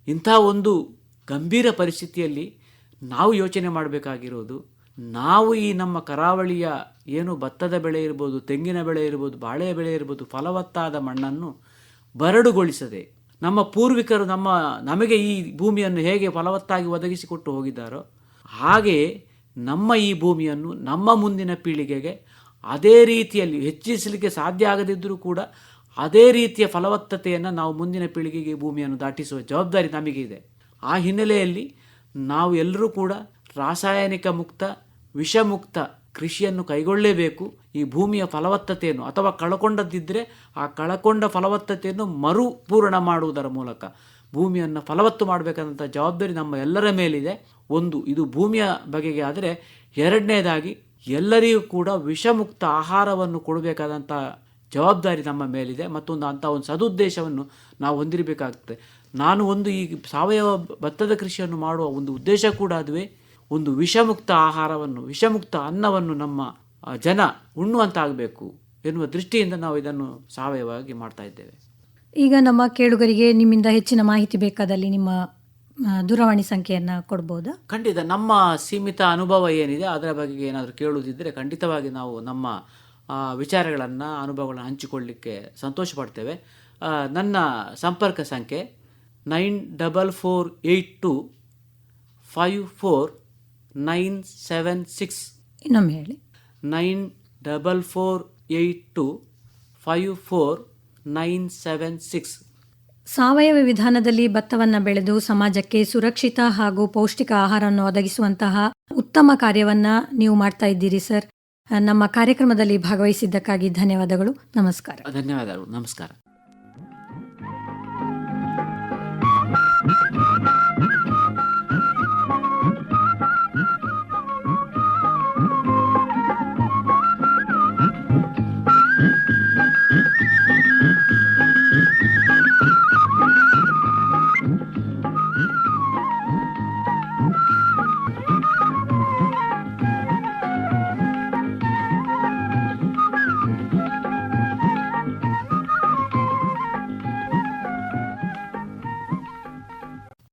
B: ಇಂಥ ಒಂದು ಗಂಭೀರ ಪರಿಸ್ಥಿತಿಯಲ್ಲಿ ನಾವು ಯೋಚನೆ ಮಾಡಬೇಕಾಗಿರೋದು, ನಾವು ಈ ನಮ್ಮ ಕರಾವಳಿಯ ಏನು ಭತ್ತದ ಬೆಳೆ ಇರ್ಬೋದು, ತೆಂಗಿನ ಬೆಳೆ ಇರ್ಬೋದು, ಬಾಳೆ ಬೆಳೆ ಇರ್ಬೋದು, ಫಲವತ್ತಾದ ಮಣ್ಣನ್ನು ಬರಡುಗೊಳಿಸದೆ ನಮ್ಮ ಪೂರ್ವಿಕರು ನಮಗೆ ಈ ಭೂಮಿಯನ್ನು ಹೇಗೆ ಫಲವತ್ತಾಗಿ ಒದಗಿಸಿಕೊಟ್ಟು ಹೋಗಿದ್ದಾರೋ ಹಾಗೆಯೇ ನಮ್ಮ ಈ ಭೂಮಿಯನ್ನು ನಮ್ಮ ಮುಂದಿನ ಪೀಳಿಗೆಗೆ ಅದೇ ರೀತಿಯಲ್ಲಿ ಹೆಚ್ಚಿಸಲಿಕ್ಕೆ ಸಾಧ್ಯ ಆಗದಿದ್ದರೂ ಕೂಡ ಅದೇ ರೀತಿಯ ಫಲವತ್ತತೆಯನ್ನು ನಾವು ಮುಂದಿನ ಪೀಳಿಗೆಗೆ ಈ ಭೂಮಿಯನ್ನು ದಾಟಿಸುವ ಜವಾಬ್ದಾರಿ ನಮಗೆ ಇದೆ. ಆ ಹಿನ್ನೆಲೆಯಲ್ಲಿ ನಾವು ಎಲ್ಲರೂ ಕೂಡ ರಾಸಾಯನಿಕ ಮುಕ್ತ, ವಿಷಮುಕ್ತ ಕೃಷಿಯನ್ನು ಕೈಗೊಳ್ಳಲೇಬೇಕು. ಈ ಭೂಮಿಯ ಫಲವತ್ತತೆಯನ್ನು ಅಥವಾ ಕಳಕೊಂಡದ್ದಿದ್ದರೆ ಆ ಕಳಕೊಂಡ ಫಲವತ್ತತೆಯನ್ನು ಮರುಪೂರ್ಣ ಮಾಡುವುದರ ಮೂಲಕ ಭೂಮಿಯನ್ನು ಫಲವತ್ತು ಮಾಡಬೇಕಂತ ಜವಾಬ್ದಾರಿ ನಮ್ಮ ಎಲ್ಲರ ಮೇಲಿದೆ. ಒಂದು ಇದು ಭೂಮಿಯ ಬಗೆಗೆ ಆದರೆ, ಎರಡನೇದಾಗಿ ಎಲ್ಲರಿಗೂ ಕೂಡ ವಿಷಮುಕ್ತ ಆಹಾರವನ್ನು ಕೊಡಬೇಕಾದಂಥ ಜವಾಬ್ದಾರಿ ನಮ್ಮ ಮೇಲಿದೆ. ಮತ್ತೊಂದು ಅಂಥ ಒಂದು ಸದುದ್ದೇಶವನ್ನು ನಾವು ಹೊಂದಿರಬೇಕಾಗ್ತದೆ. ನಾನು ಈ ಸಾವಯವ ಭತ್ತದ ಕೃಷಿಯನ್ನು ಮಾಡುವ ಒಂದು ಉದ್ದೇಶ ಕೂಡ ಅದುವೇ. ಒಂದು ವಿಷಮುಕ್ತ ಆಹಾರವನ್ನು, ವಿಷಮುಕ್ತ ಅನ್ನವನ್ನು ನಮ್ಮ ಜನ ಉಣ್ಣುವಂತಾಗಬೇಕು ಎನ್ನುವ ದೃಷ್ಟಿಯಿಂದ ನಾವು ಇದನ್ನು ಸಾವಯವವಾಗಿ ಮಾಡ್ತಾ ಇದ್ದೇವೆ.
A: ಈಗ ನಮ್ಮ ಕೇಳುಗರಿಗೆ ನಿಮ್ಮಿಂದ ಹೆಚ್ಚಿನ ಮಾಹಿತಿ ಬೇಕಾದಲ್ಲಿ ನಿಮ್ಮ ದೂರವಾಣಿ ಸಂಖ್ಯೆಯನ್ನು ಕೊಡ್ಬೋದಾ?
B: ಖಂಡಿತ. ನಮ್ಮ ಸೀಮಿತ ಅನುಭವ ಏನಿದೆ ಅದರ ಬಗ್ಗೆ ಏನಾದರೂ ಕೇಳುವುದಿದ್ದರೆ ಖಂಡಿತವಾಗಿ ನಾವು ನಮ್ಮ ವಿಚಾರಗಳನ್ನು, ಅನುಭವಗಳನ್ನು ಹಂಚಿಕೊಳ್ಳಲಿಕ್ಕೆ ಸಂತೋಷ ಪಡ್ತೇವೆ. ನನ್ನ ಸಂಪರ್ಕ ಸಂಖ್ಯೆ 9482549976.
A: ಇನ್ನೊಮ್ಮೆ ಹೇಳಿ.
B: 9482549976.
A: ಸಾವಯವ ವಿಧಾನದಲ್ಲಿ ಭತ್ತವನ್ನು ಬೆಳೆದು ಸಮಾಜಕ್ಕೆ ಸುರಕ್ಷಿತ ಹಾಗೂ ಪೌಷ್ಟಿಕ ಆಹಾರವನ್ನು ಒದಗಿಸುವಂತಹ ಉತ್ತಮ ಕಾರ್ಯವನ್ನು ನೀವು ಮಾಡ್ತಾ ಇದ್ದೀರಿ ಸರ್. ನಮ್ಮ ಕಾರ್ಯಕ್ರಮದಲ್ಲಿ ಭಾಗವಹಿಸಿದ್ದಕ್ಕಾಗಿ ಧನ್ಯವಾದಗಳು. ನಮಸ್ಕಾರ.
B: ಧನ್ಯವಾದಗಳು. ನಮಸ್ಕಾರ.